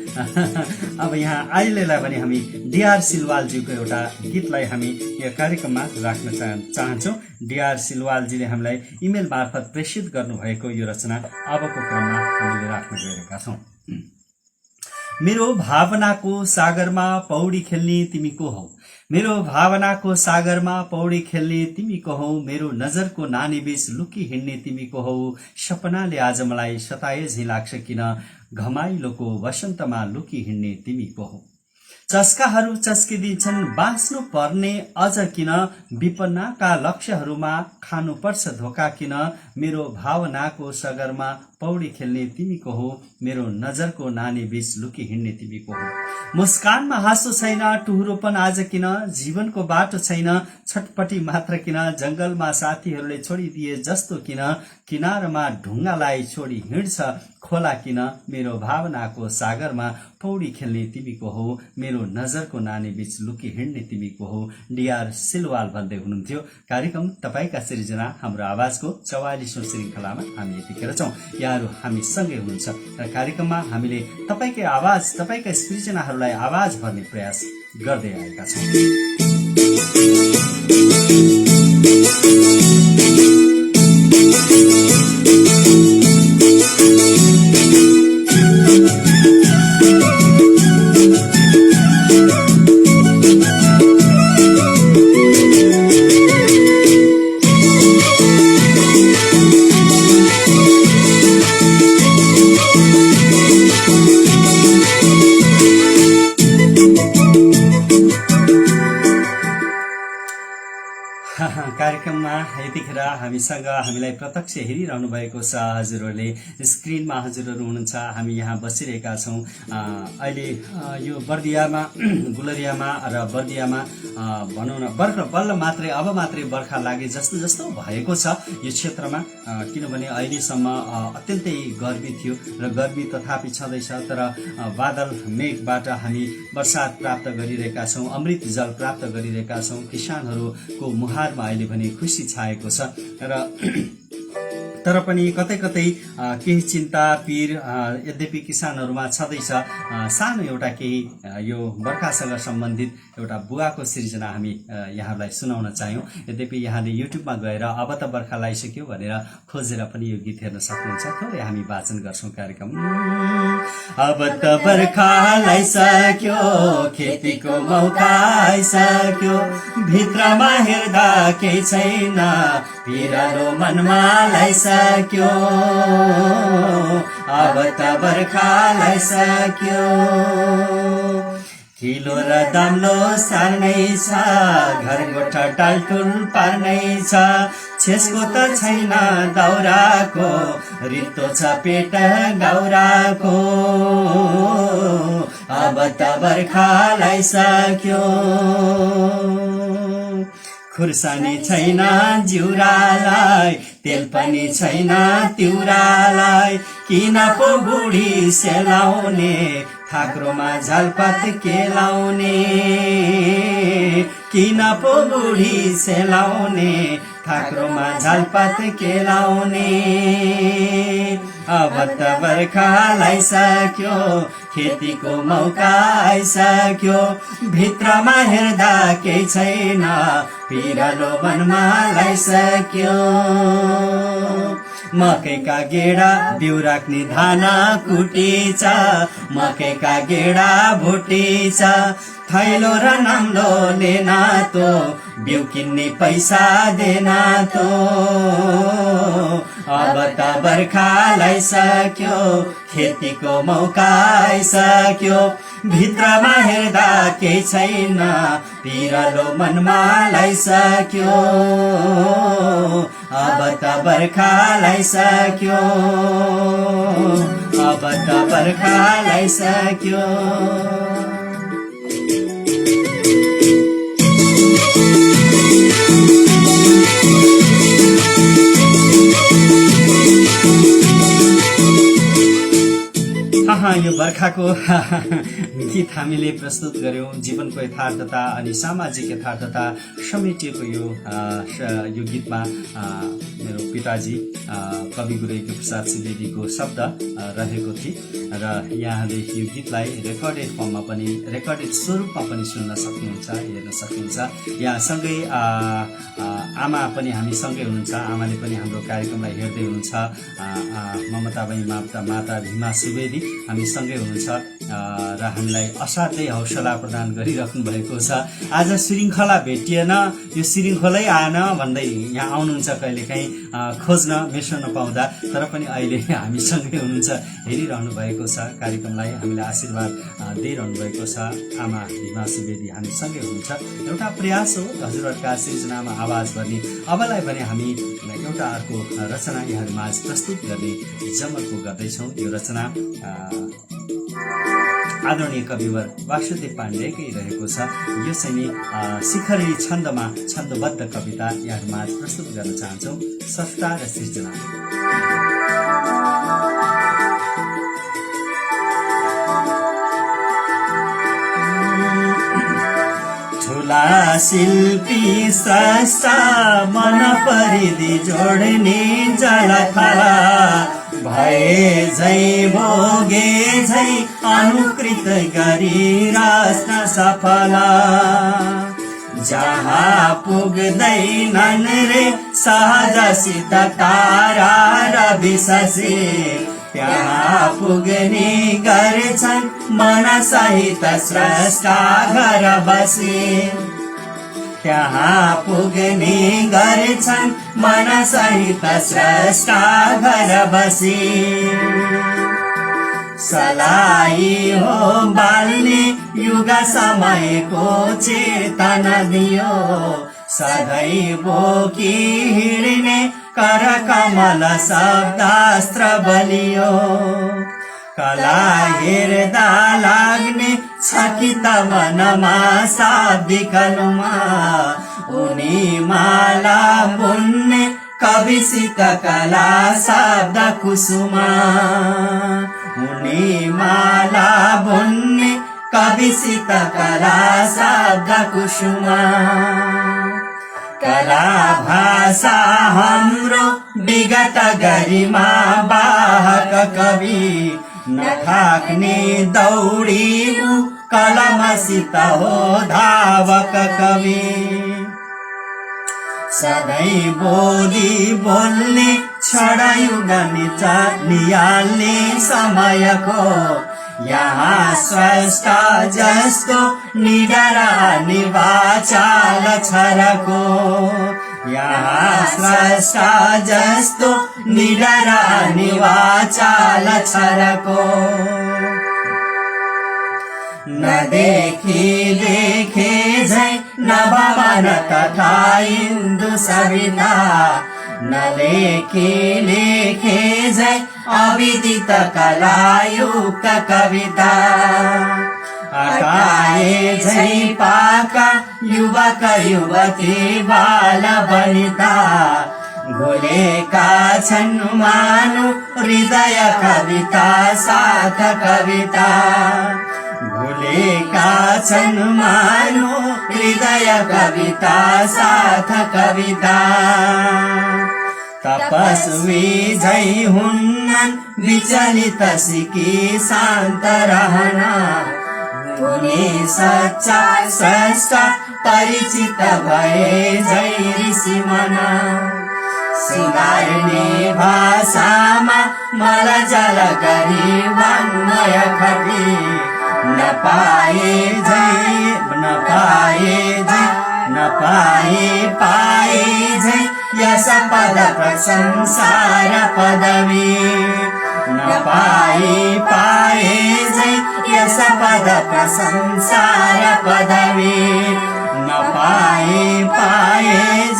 अब यहाँ अहिलेलाई भने हामी डीआर सिलवालज्यूको एउटा गीतलाई हामी यो कार्यक्रममा राख्न चाहन्छौँ। डीआर सिलवालजीले हामीलाई इमेल मार्फत प्रेषित गर्नुभएको यो रचना अबको क्रममा हामीले राख्न गइरहेका छौँ। मेरो भावनाको सागरमा पौडी खेल्ने तिमी को हौ? मेरो भावनाको सागरमा पौडी खेल्ने तिमी को हौ? मेरो नजरको नानी बीच लुकी हिँड्ने तिमी को हौ? सपनाले आज मलाई सताए झै लाग्छ किन? घमाइलोको वसन्तमा लुकी हिँड्ने तिमी को हौ? चस्काहरू चस्किदिन्छन् बाँच्नु पर्ने अझ किन? विपन्नका लक्ष्यहरूमा खानुपर्छ धोका किन? मेरो भावनाको सागरमा पौडी खेल्ने तिमी को हो? मेरो नजरको नानी बीच लुकी हिँड्ने तिमी को हो? मुस्कानमा हाँसो छैन, टुहुरोपन आज किन? जीवनको बाटो छैन, छटपटी मात्र किन? जंगलमा साथीहरूले छोडिदिए जस्तो किन? किनारमा ढुङ्गालाई छोडी हिँड्छ खोला किन? मेरो भावनाको सागरमा पौडी खेल्ने तिमी को हो? मेरो नजरको नानी बीच लुकी हिँड्ने तिमी को हो? डीआर सिलवाल भन्दै हुनुहुन्थ्यो। कार्यक्रम तपाईका सृजना हाम्रो आवाजको 44औं श्रृङ्खलामा हामी यतिखेर छौँ। यहाँहरू हामी सँगै हुनुहुन्छ र कार्यक्रममा हामीले तपाईकै आवाज, तपाईका सृजनाहरूलाई आवाज भर्ने प्रयास गर्दै आएका छौँ। कार्यक्रममा यतिखेर हामीलाई प्रत्यक्ष हेरिरहनु भएको छ हजुरहरूले स्क्रिनमा हजुरहरू हुनुहुन्छ हामी यहाँ बसिरहेका छौँ अहिले यो बर्दियामा गुलरियामा र बर्दियामा भनौँ न बल्ल मात्रै अब मात्रै बर्खा लागे जस्तो जस्तो भएको छ यो क्षेत्रमा किनभने अहिलेसम्म अत्यन्तै गर्मी थियो र गर्मी तथापि छँदैछ तर बादल मेघबाट हामी वर्षात प्राप्त गरिरहेका छौँ अमृत जल प्राप्त गरिरहेका छौँ किसानहरूको मुहारमा अहिले भने खुसी छाएको छ र तर पनि कतै कतै केही चिन्ता पीर यद्यपि किसानहरूमा छँदैछ सानो एउटा केही यो बर्खासँग सम्बन्धित एउटा बुवाको सिर्जना हामी यहाँलाई सुनाउन चाह्यौँ यद्यपि यहाँले युट्युबमा गएर अब त बर्खा लगाइसक्यो भनेर खोजेर पनि यो गीत हेर्न सक्नुहुन्छ थोरै हामी वाचन गर्छौँ कार्यक्रम अब त बर्खा लगाइसक्यो खेतीको मौका आइसक्यो भित्रमा हेर्दा केही छैन पिरालो मनमा लगाइसक्यो अब त बर्खा लगाइसक्यो किलो र दाम्लो सार्नै छ घर गोठा टालटुल पार्नै छ छेसको त छैन दाउराको रित्तो छ पेट गाउराको अब त बर्खा लगाइसक्यो खुर्सानी छैन जिउरालाई तेल पनि छैन तिउरालाई किन पो बुढी सेलाउने ठाक्रोमा झालपात केलाउने किन पो बुढी सेलाउने ठाक्रोमा झालपात केलाउने अब त बर्खा लगाइसक्यो खेतीको मौका आइसक्यो भित्रमा हेर्दा केही छैन पिरालो वनमा लगाइसक्यो मकैका गेडा बिउ राख्ने धाना कुटिछ मकैका गेडा भुटिछ थैलो र नाम्लो लेना तो बिउ किन्ने पैसा देना तो अब त बर्खा लगाइसक्यो खेतीको मौका आइसक्यो भित्रमा हेर्दा केही छैन पिरालो मनमा लगाइसक्यो अब त बर्खा लगाइसक्यो अब त बर्खा लगाइसक्यो यो बर्खाको गीत हामीले प्रस्तुत गर्यौं जीवनको यथार्थता अनि सामाजिक यथार्थता समेटिएको यो गीतमा मेरो पिताजी कवि गुरु प्रसाद सुवेदीको शब्द रहेको थिए र यहाँले यो गीतलाई रेकर्डेड फर्ममा पनि रेकर्डेड स्वरूपमा पनि सुन्न सक्नुहुन्छ हेर्न सक्नुहुन्छ यहाँ सँगै आमा पनि हामी सँगै हुनुहुन्छ आमाले पनि हाम्रो कार्यक्रमलाई हेर्दै हुनुहुन्छ ममताबाई माता भीमा सुवेदी हामी सँगै हुनुहुन्छ र हामीलाई असाध्यै हौसला प्रदान गरिराख्नु भएको छ आज श्रृङ्खला भेटिएन यो श्रृङ्खलै आएन भन्दै यहाँ आउनुहुन्छ कहिलेकाहीँ खोज्न मेर्सन नपाउँदा तर पनि अहिले हामी सँगै हुनुहुन्छ हेरिरहनु भएको छ कार्यक्रमलाई हामीलाई आशीर्वाद दिइरहनु भएको छ आमा भीमा सुवेदी हामी सँगै हुनुहुन्छ एउटा प्रयास हो हजुरहरूका सिर्जनामा आवाज भर्ने अबलाई भने हामी एउटा अर्को रचना यहाँहरूमा प्रस्तुत गर्ने जमर्को गर्दैछौँ यो रचना आदरणीय कविवर वासुदेव पाण्डेकै रहेको छ यो चाहिँ शिखरी छन्दमा छन्दबद्ध कविता यहाँहरूमा प्रस्तुत गर्न चाहन्छौँ सफ्टा र सृजना ठुला शिल्पी स्रष्टा मन परिधि जोड्ने जलथला भए झै भोगे झै अनुकृत गरी रास्न सफला जहाँ पुग्दैनन् रे सहजसित तारा रवि शशि त्यहाँ पुग्ने गर्छन् मन सहित स्रष्टा घर बसी त्यहाँ पुग्ने गर्छन् मन सहित स्रष्टा घर बसी सलाई हो बाल्ने युग समयको चेतना दियो सधैँ बोकी हिँड्ने कर कमल शब्दास्त्र बलियो कला हेर्दा लाग्ने छ कि त मनमा शाब्दिक लुमा उनी माला बुन्ने कविसित कला शब्द कुसुमा उनी माला बुन्ने कविसित कला शब्द कुसुमा कला भाषा हाम्रो विगत गरिमा वाहक कवि नथाक्ने दौडी कलमसित हो धावक कवि सधैँ बोली बोल्ने क्षणयुग निहाल्ने समयको यहाँ स्रष्टा जस्तो निडर निवाचाल छरको यहाँ स्रष्टा जस्तो निडर निवाचाल छरको नदेखि देखे झै नभवन तथा हिन्दू सविता नलेखे लेखे झै अविदित कलायुक्त कविता अटाए झै पाका युवक युवती बाल वनिता भुलेका छन् मानु हृदय कविता साथ कविता भुलेका छन् मानु हृदय कविता साथ कविता तपस्वी झै हुन्नन् विचलित सिकी शान्त रहन पुने सच्चा श्रेष्ठ परिचित भए झै ऋषि मन सिंगार्ने भाषामा मल जल गरी वाङ्मय खटी नपाए पाए झै यस पद प्रशंसार पदवी नपाए झै यस पद प्रशंसार पदवी नपाए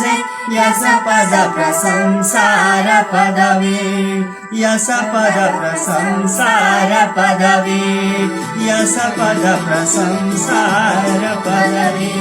झै यस पद प्रशंसार पदवी यस पद प्रशंसार पदवी यस पद प्रशंसार पदवी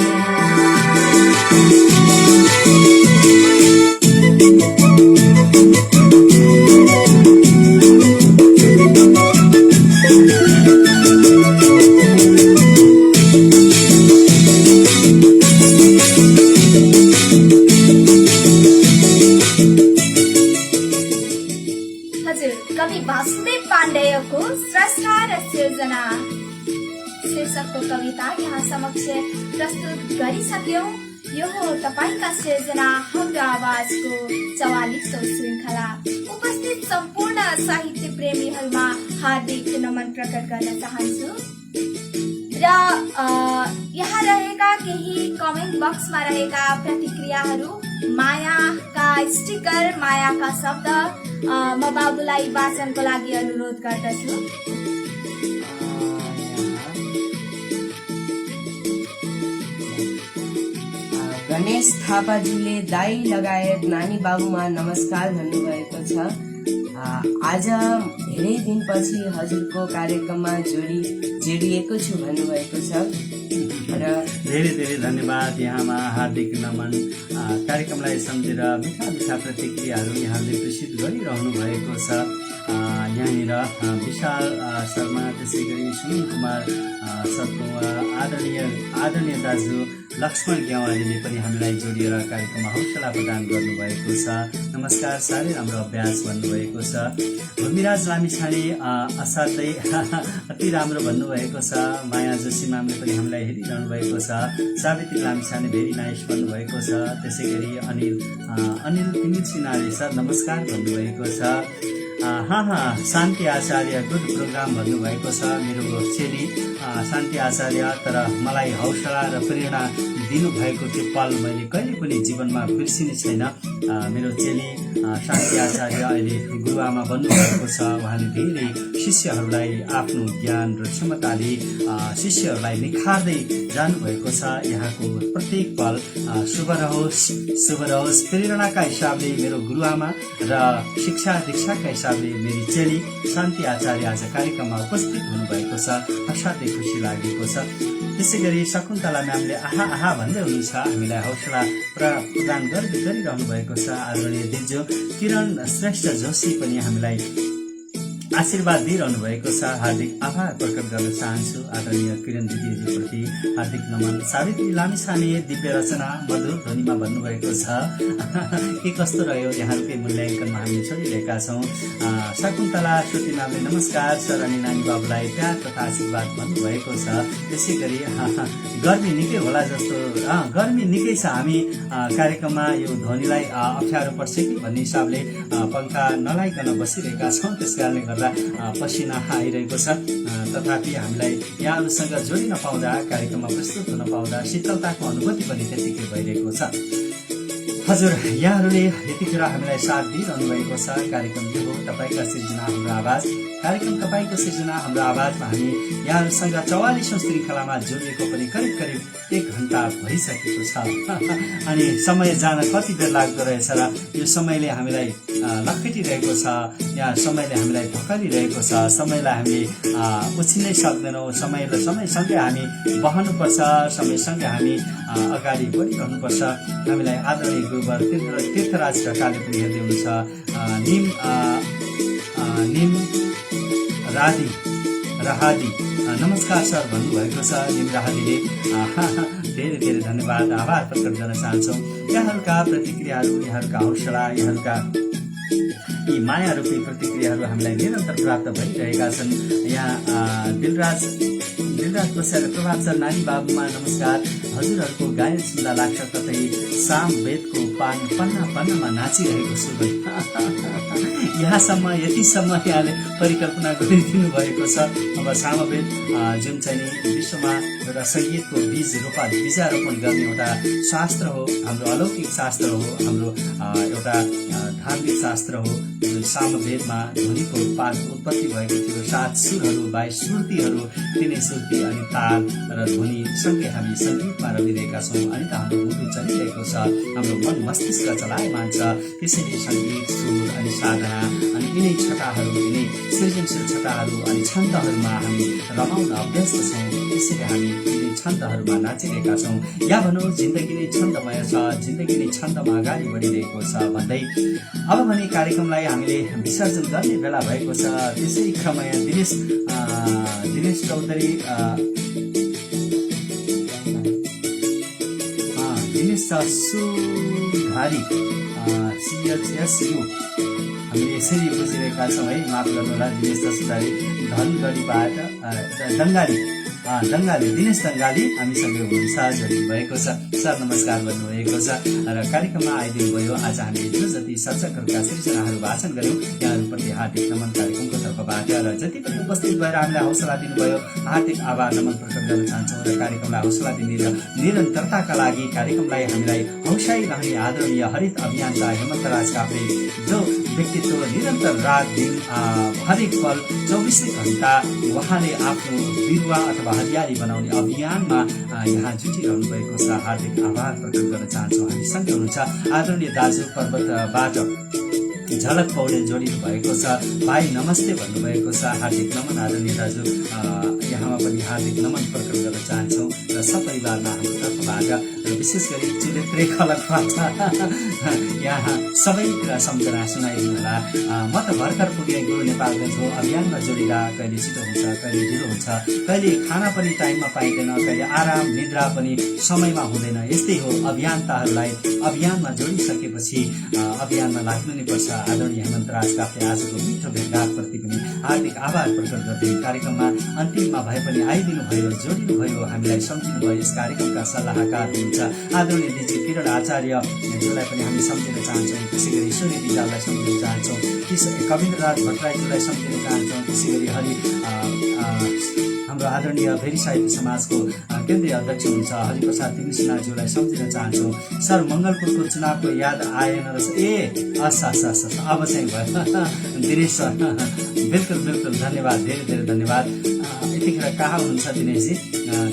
कवि वासुदेव पाण्डेयको स्रष्टा र सिर्जना शीर्षकको कविता यहाँ समक्ष प्रस्तुत गरिसक्यौं। यो हो तपाईका सिर्जना हाम्रो आवाजको 44औं श्रृंखला। उपस्थित सम्पूर्ण साहित्य प्रेमीहरूमा हार्दिक नमन प्रकट गर्न चाहन्छु र यहाँ रहेका केही कमेन्ट बक्समा रहेका प्रतिक्रियाहरू, मायाका स्टिकर, मायाका शब्द म बाबुलाई वाचनको लागि अनुरोध गर्दछु। गणेश थापाजीले दाई लगायत नानी बाबुमा नमस्कार भन्नुभएको छ। आज धेरै दिनपछि हजुरको कार्यक्रममा जोडिएको छु भन्नुभएको छ र धेरै धेरै धन्यवाद। यहाँमा हार्दिक नमन। कार्यक्रमलाई सम्झेर मिठा मिठा प्रतिक्रियाहरू यहाँले प्रेषित गरिरहनु भएको छ। यहाँनिर विशाल शर्मा, त्यसै गरी सुनिल कुमार सतुवा, आदरणीय दाजु लक्ष्मण ग्यावालीले पनि हामीलाई जोडिएर कार्यक्रममा हौसला प्रदान गर्नुभएको छ। नमस्कार, साह्रै राम्रो अभ्यास भन्नुभएको छ। भूमिराज लामिछाने असाध्यै अति राम्रो भन्नुभएको छ। माया जोशी मामले पनि हामीलाई हेरिरहनु भएको छ। सावित्री लामिछाने भेरी नाइस भन्नुभएको छ। त्यसै गरी अनिल सिन्हाले सर नमस्कार भन्नुभएको छ। शान्ति आचार्य गुड प्रोग्राम भन्नुभएको छ। मेरो चेली शान्ति आचार्य, तर मलाई हौसला र प्रेरणा दिनुभएको त्यो पल मैले कहिले पनि जीवनमा बिर्सिने छैन। मेरो चेली शान्ति आचार्य अहिले गुरुआमा बन्नुभएको छ। उहाँले धेरै शिष्यहरूलाई आफ्नो ज्ञान र क्षमताले शिष्यहरूलाई निखार्दै जानुभएको छ। यहाँको प्रत्येक पल शुभ रहोस्। प्रेरणाका हिसाबले मेरो गुरुआमा र शिक्षा दीक्षाका हिसाबले मेरी चेली शान्ति आचार्य आज कार्यक्रममा उपस्थित हुनुभएको छ। असाध्यै खुसी लागेको छ। त्यसै गरी शकुन्तला म्यामले आहा आहा भन्दै हुनुहुन्छ, हामीलाई हौसला प्रदान गरिरहनु भएको छ। आदरणीय दिज्यू किरण श्रेष्ठ जोशी पनि हामीलाई आशीर्वाद दिइरहनु भएको छ। हार्दिक आभार प्रकट गर्न चाहन्छु आदरणीय किरण दिदीजीप्रति हार्दिक नमन। सावित्री लामिछाने दिव्य रचना मधुर ध्वनिमा भन्नुभएको छ। के कस्तो रह्यो यहाँहरूकै मूल्याङ्कनमा हामी छोडिरहेका छौँ। शकुन्तला श्रुति म्यामले नमस्कार सर अनि नानी बाबुलाई प्यार तथा आशीर्वाद भन्नुभएको छ। त्यसै गरी गर्मी निकै होला जस्तो, गर्मी निकै छ। हामी कार्यक्रममा यो ध्वनिलाई अप्ठ्यारो पर्छ कि भन्ने हिसाबले पंखा नलाइकन बसिरहेका छौँ। त्यस कारणले गर्दा पसिना आइरहेको छ। तथापि हामीलाई यहाँहरूसँग जोडिन पाउँदा, कार्यक्रममा प्रस्तुत हुन पाउँदा शीतलताको अनुभूति पनि त्यतिकै भइरहेको छ। हजुर, यहाँहरूले यतिखेर हामीलाई साथ दिइरहनु भएको छ। कार्यक्रम यो हो तपाईँका सिर्जना हाम्रो आवाज। कार्यक्रम तपाईँको सिर्जना हाम्रो आवाजमा हामी यहाँहरूसँग 44औं श्रृङ्खलामा जोडिएको पनि करिब 1 घण्टा भइसकेको छ। अनि समय जान कति बेर लाग्दो रहेछ र यो समयले हामीलाई लखेटिरहेको छ। यहाँ समयले हामीलाई धकालिरहेको छ। समयलाई हामीले उछिन्नै सक्दैनौँ। समयसँगै हामी बहनुपर्छ। समयसँगै हामी अगाडि बढिरहनुपर्छ। हामीलाई आदरणीय गुरुवर तीर्थराज ढकालले पनि हेर्दै हुनुहुन्छ। निम राहादी नमस्कार सर भन्नुभएको छ। निम राहादीले धेरै धेरै धन्यवाद, आभार प्रकट गर्न चाहन्छौँ। यहाँहरूका प्रतिक्रियाहरू, यहाँहरूका हौसला, यहाँहरूका यी माया रूपी प्रतिक्रियाहरू हामीलाई निरन्तर प्राप्त भइरहेका छन्। यहाँ दिलराज बस्यार प्रभात सर नानी बाबुमा नमस्कार। हजुरहरूको गायन सुन्दा लाग्छ कतै साम वेदको पन्नामा नाचिरहेको छु। यहाँसम्म यतिसम्म यहाँले परिकल्पना गरिदिनु भएको छ। अब सामवेद जुन चाहिँ विश्वमा एउटा सङ्गीतको बीजारोपण गर्ने एउटा शास्त्र हो, हाम्रो अलौकिक शास्त्र हो, हाम्रो एउटा धार्मिक शास्त्र हो। सामवेदमा ध्वनिको उत्पत्ति भएको थियो। 7 सुरहरू, 22 श्रुतिहरू, 3 श्रुति अनि ताल र ध्वनि सँगै हामी सङ्गीतमा रमिरहेका छौँ। अनि त हाम्रो मुटु चलिरहेको छ, हाम्रो मन मस्तिष्क चलायमान छ। त्यसैले सङ्गीत, सुर अनि साधना अनि यिनै छटाहरू, यिनै सृजनशील छटाहरू अनि छन्दहरूमा हामी रमाउन अभ्यस्त छौँ। त्यसैले हामी यिनै छन्दहरूमा नाचिरहेका छौँ। या भनौँ जिन्दगी नै छन्दमय छ, जिन्दगी नै छन्दमा अगाडि बढिरहेको छ भन्दै अब भने कार्यक्रमलाई हामीले विसर्जन गर्ने बेला भएको छ। त्यसै क्रममा दिनेश चौधरी सुधारी CHSU हामीले यसरी बुझिरहेका छौँ है, माफ गर्नुहोला। दिनेश सुधारी धनगढीबाट दङ्गाली दिनेश दङ्गाली हामीसँगै हुनुहुन्छ, जोडिनु भएको छ। सर नमस्कार भन्नुभएको छ र कार्यक्रममा आइदिनु भयो। आज हामीले जो जति सर्जकहरूका सृजनाहरू वाचन गऱ्यौँ यहाँहरूप्रति हार्दिक नमन कार्यक्रमको तर्फबाट, र जति पनि उपस्थित भएर हामीलाई हौसला दिनुभयो हार्दिक आभार नमन प्रकट गर्न चाहन्छौँ। र कार्यक्रमलाई हौसला दिने र निरन्तरताका लागि कार्यक्रमलाई हामीलाई हौसाइरहने आदरणीय हरित अभियानका हेमन्तराज काफ्ले, जो व्यक्तित्व निरन्तर रात दिन हरेक पल 24 घण्टा उहाँले आफ्नो बिरुवा अथवा हरियाली बनाउने अभियानमा यहाँ जुटिरहनु भएको छ। हार्दिक आभार प्रकट गर्न चाहन्छौँ। हामीसँगै हुनुहुन्छ आदरणीय दाजु पर्वतबाट झलक पौडेल जोडिनु भएको छ। भाइ नमस्ते भन्नुभएको छ। हार्दिक नमन आदरणीय दाजु, यहाँमा पनि हार्दिक नमन प्रकट गर्न चाहन्छौँ। र सपरिवारमा हाम्रो तर्फबाट र विशेष गरी चुलेत्रे खलकबाट यहाँ सबैतिर सम्झना सुनाइदिनु होला। म त भर्खर पुगे गुरु नेपालगञ्ज हो। अभियानमा जोडिँदा कहिले छिटो हुन्छ, कहिले ढिलो हुन्छ, कहिले खाना पनि टाइममा पाइँदैन, कहिले आराम निद्रा पनि समयमा हुँदैन। यस्तै हो अभियन्ताहरूलाई। अभियानमा जोडिसकेपछि अभियानमा लाग्नु नै पर्छ। आदरणीय हेमन्तराज काफ्ले आजको मिठो भेटघाटप्रति पनि हार्दिक आभार प्रकट गर्दै कार्यक्रममा अन्तिममा भए पनि आइदिनु भयो, जोडिनु भयो, हामीलाई सम्झिनु भयो। यस कार्यक्रमका सल्लाहकार हुनुहुन्छ आदरणीय दिजी किरण आचार्यज्यूलाई पनि हामी सम्झिन चाहन्छौँ। त्यसै गरी ईश्वरी रिजाललाई सम्झिन चाहन्छौँ। कविन्द्रराज भट्टराईज्यूलाई सम्झिन चाहन्छौँ। त्यसै गरी हाम्रो आदरणीय भेरी साहित्य समाजको केन्द्रीय अध्यक्ष हुनुहुन्छ हरिप्रसाद तिमी सिन्हाज्यूलाई सम्झिन चाहन्छौँ। सर मङ्गलपुरको चुनावको याद आएन रहेछ अब चाहिँ भयो दिनेश सर बिल्कुल धन्यवाद, धेरै धन्यवाद। यतिखेर कहाँ हुनुहुन्छ दिनेशजी?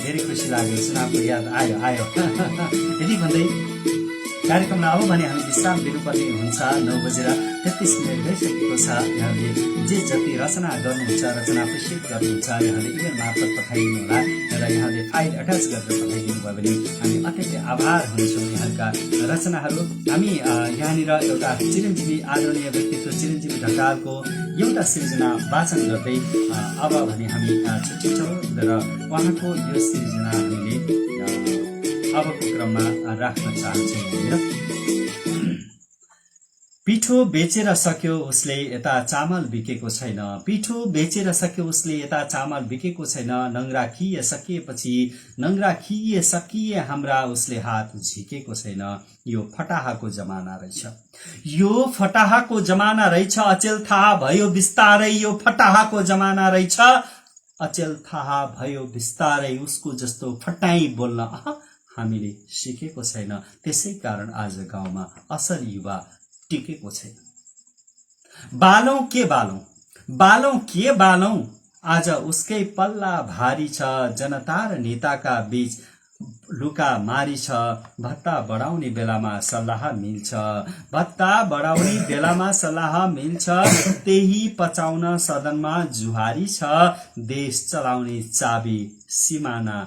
धेरै खुसी लाग्यो, चुनावको याद आयो यति भन्दै कार्यक्रमलाई अब भने हामी विश्राम दिनुपर्ने हुन्छ। 9:33 भइसकेको छ। यहाँले जे जति रचना गर्नुहुन्छ, रचना प्रेषित गर्नुहुन्छ, यहाँले इमेल मार्फत पठाइदिनु होला र यहाँले फाइल एट्याच गरेर पठाइदिनु भयो भने हामी अत्यन्तै आभार हुन्छौँ। यहाँका रचनाहरू हामी यहाँनिर एउटा चिरञ्जीवी आदरणीय व्यक्तित्व चिरञ्जीवी ढकालको एउटा सृजना वाचन गर्दै अब भने हामी छुट्टिन्छौँ र उहाँको यो सृजना हामीले अबको क्रममा राख्न चाहन्छौँ। पिठो बेचेर सक्यो उसले यता चामल बिकेको छैन, पिठो बेचेर सक्यो उसले यता चामल बिकेको छैन। नङ्ग्रा खिए सकिए हाम्रा उसले हात झिकेको छैन। यो फटाहाको जमाना रहेछ, यो फटाहाको जमाना रहेछ। अचेल थाहा भयो बिस्तारै, यो फटाहाको जमाना रहेछ। अचेल थाहा भयो बिस्तारै, उसको जस्तो फटाई बोल्न हामीले सिकेको छैन। त्यसै कारण आज गाउँमा असल युवा टिकेको छैन। बालौं के बालौं आज उसकै पल्ला भारी छ। जनता र नेताका बीच लुका मारी छ। भत्ता बढाउने बेलामा सल्लाह मिल्छ, त्यही पचाउन सदनमा जुहारी छ। देश चलाउने चाबी सिमाना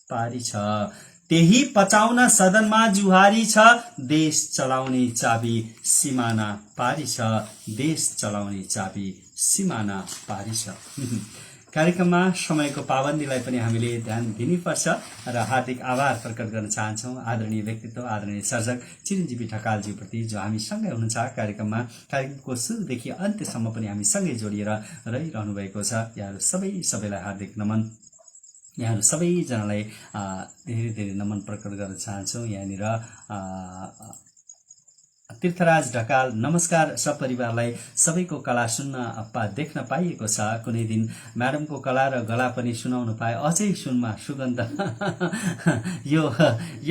पारी छ, त्यही पचाउन सदनमा जुहारी छ। देश चलाउने चाबी सिमाना पारी छ, देश चलाउने चाबी सिमाना पारी छ। कार्यक्रममा समयको पाबन्दीलाई पनि हामीले ध्यान दिनुपर्छ र हार्दिक आभार प्रकट गर्न चाहन्छौँ आदरणीय व्यक्तित्व आदरणीय सर्जक चिरञ्जीवी ढकालज्यूप्रति जो हामी सँगै हुनुहुन्छ कार्यक्रमको सुरुदेखि अन्त्यसम्म पनि हामी सँगै जोडिएर रहिरहनु भएको छ। यहाँहरू सबैलाई हार्दिक नमन, यहाँहरू सबैजनालाई धेरै नमन प्रकट गर्न चाहन्छौँ। यहाँनिर तीर्थराज ढकाल नमस्कार सपरिवारलाई सबैको कला सुन्न देख्न पाइएको छ। कुनै दिन म्याडमको कला र गला पनि सुनाउनु पाए अझै सुनमा सुगन्ध। यो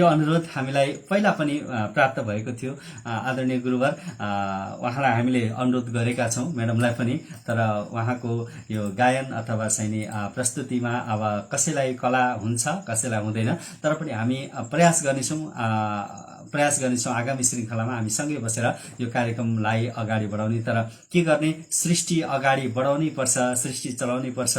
अनुरोध हामीलाई पहिला पनि प्राप्त भएको थियो। आदरणीय गुरुवर उहाँलाई हामीले अनुरोध गरेका छौँ म्याडमलाई पनि, तर उहाँको यो गायन अथवा चाहिँ प्रस्तुतिमा अब कसैलाई कला हुन्छ कसैलाई हुँदैन, तर पनि हामी प्रयास गर्नेछौँ आगामी श्रृङ्खलामा हामी सँगै बसेर यो कार्यक्रमलाई अगाडि बढाउने। तर के गर्ने, सृष्टि अगाडि बढाउनै पर्छ, सृष्टि चलाउनै पर्छ।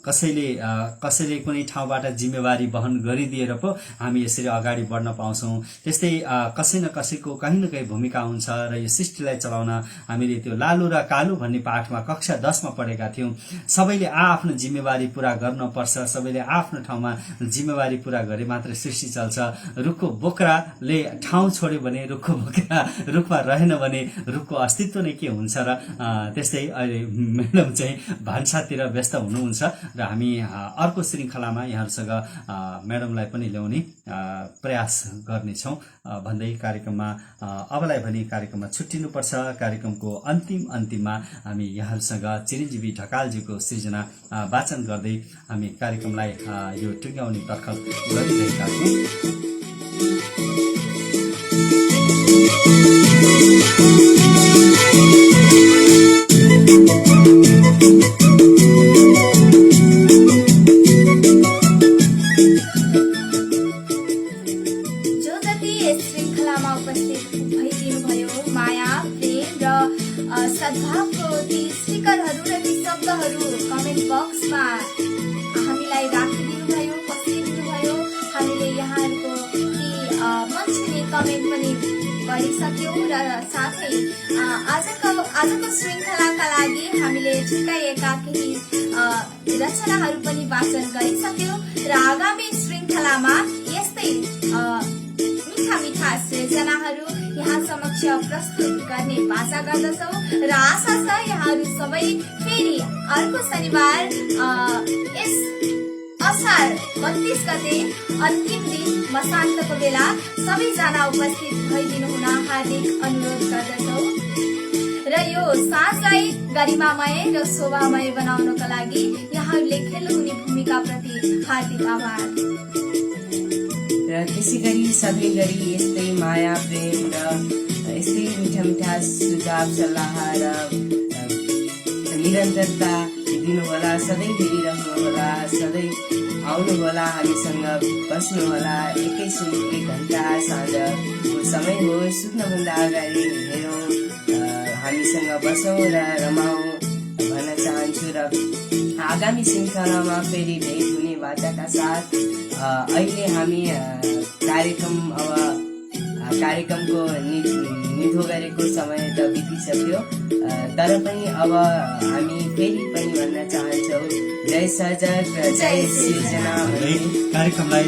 कसैले कुनै ठाउँबाट जिम्मेवारी वहन गरिदिएर पो हामी यसरी अगाडि बढ्न पाउँछौँ। त्यस्तै कसै न कसैको कहीँ न कहीँ भूमिका हुन्छ र यो सृष्टिलाई चलाउन हामीले त्यो लालु र कालु भन्ने पाठमा कक्षा 10मा पढेका थियौँ। सबैले आफ्नो जिम्मेवारी पूरा गर्नुपर्छ, सबैले आफ्नो ठाउँमा जिम्मेवारी पूरा गरे मात्रै सृष्टि चल्छ। रुखको बोक्राले ठाउँ छोड्यो भने रुखको बोक्रा रुखमा रहेन भने रुखको अस्तित्व नै के हुन्छ र त्यस्तै अहिले म्याडम चाहिँ भान्सातिर व्यस्त हुनुहुन्छ र हामी अर्को श्रृङ्खलामा यहाँहरूसँग म्याडमलाई पनि ल्याउने प्रयास गर्नेछौँ भन्दै कार्यक्रममा अबलाई भने कार्यक्रममा छुट्टिनुपर्छ। कार्यक्रमको अन्तिममा हामी यहाँहरूसँग चिरञ्जीवी ढकालजीको सृजना वाचन गर्दै हामी कार्यक्रमलाई यो टुङ्ग्याउने तर्खर गरिरहेका छौँ। सद्भावको ती स्टिकरहरू र ती शब्दहरू कमेन्ट बक्समा हामीलाई राखिदिनु भयो, पसिदिनु भयो। हामीले यहाँहरूको ती मन छुने कमेन्ट पनि गरिसक्यौँ र साथै आजको श्रृङ्खलाका लागि हामीले छुट्याएका केही रचनाहरू पनि वाचन गरिसक्यौँ र आगामी श्रृङ्खलामा यस्तै मीठा सृजनाहरू यहाँ समक्ष प्रस्तुत गर्ने बाचा गर्दछौँ र आशा छ यहाँहरू सबै फेरि अर्को शनिबार यस असार 32 गते अन्तिम दिन मसान्तको बेला सबैजना उपस्थित भइदिनु हुन हार्दिक अनुरोध गर्दछौँ र यो साँझलाई गरिमामय र शोभामय बनाउनको लागि यहाँहरूले खेल्नुहुने भूमिका भएका प्रति हार्दिक आभार। र त्यसै गरी सधैँ गरी यस्तै माया प्रेम र यस्तै मिठा मिठा सुझाव सल्लाह र निरन्तरता दिनुहोला, सधैँ हेरिरहनुहोला, सधैँ आउनुहोला, हामीसँग बस्नुहोला। एकैछिन 1 घण्टा साँझको समय हो, सुत्नभन्दा अगाडि हेरौँ, हामीसँग बसौँ र रमाउँ भन्न चाहन्छु। र आगामी श्रृङ्खलामा फेरि भेट हुने बाचाका साथ अहिले हामी कार्यक्रमको निधो गरेको समय त बितिसक्यो, तर पनि अब हामी फेरि पनि भन्न चाहन्छौँ जय सर्जक र जय सृजना। कार्यक्रमलाई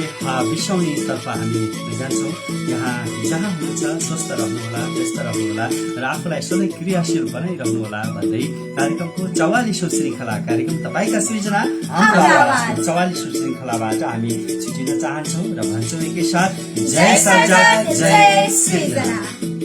बिसाउनेतर्फ हामी जान्छौँ। यहाँ जहाँ हुनुहुन्छ स्वस्थ रहनुहोला, व्यस्त रहनुहोला र आफूलाई सधैँ क्रियाशील बनाइरहनुहोला भन्दै कार्यक्रमको 44औं श्रृङ्खला कार्यक्रम तपाईँका सृजना हाम्रो आवाज 44औं श्रृङ्खलाबाट हामी छुटिन चाहन्छौँ र भन्छौँ एकैसाथ जय सर्जक जय सृजना।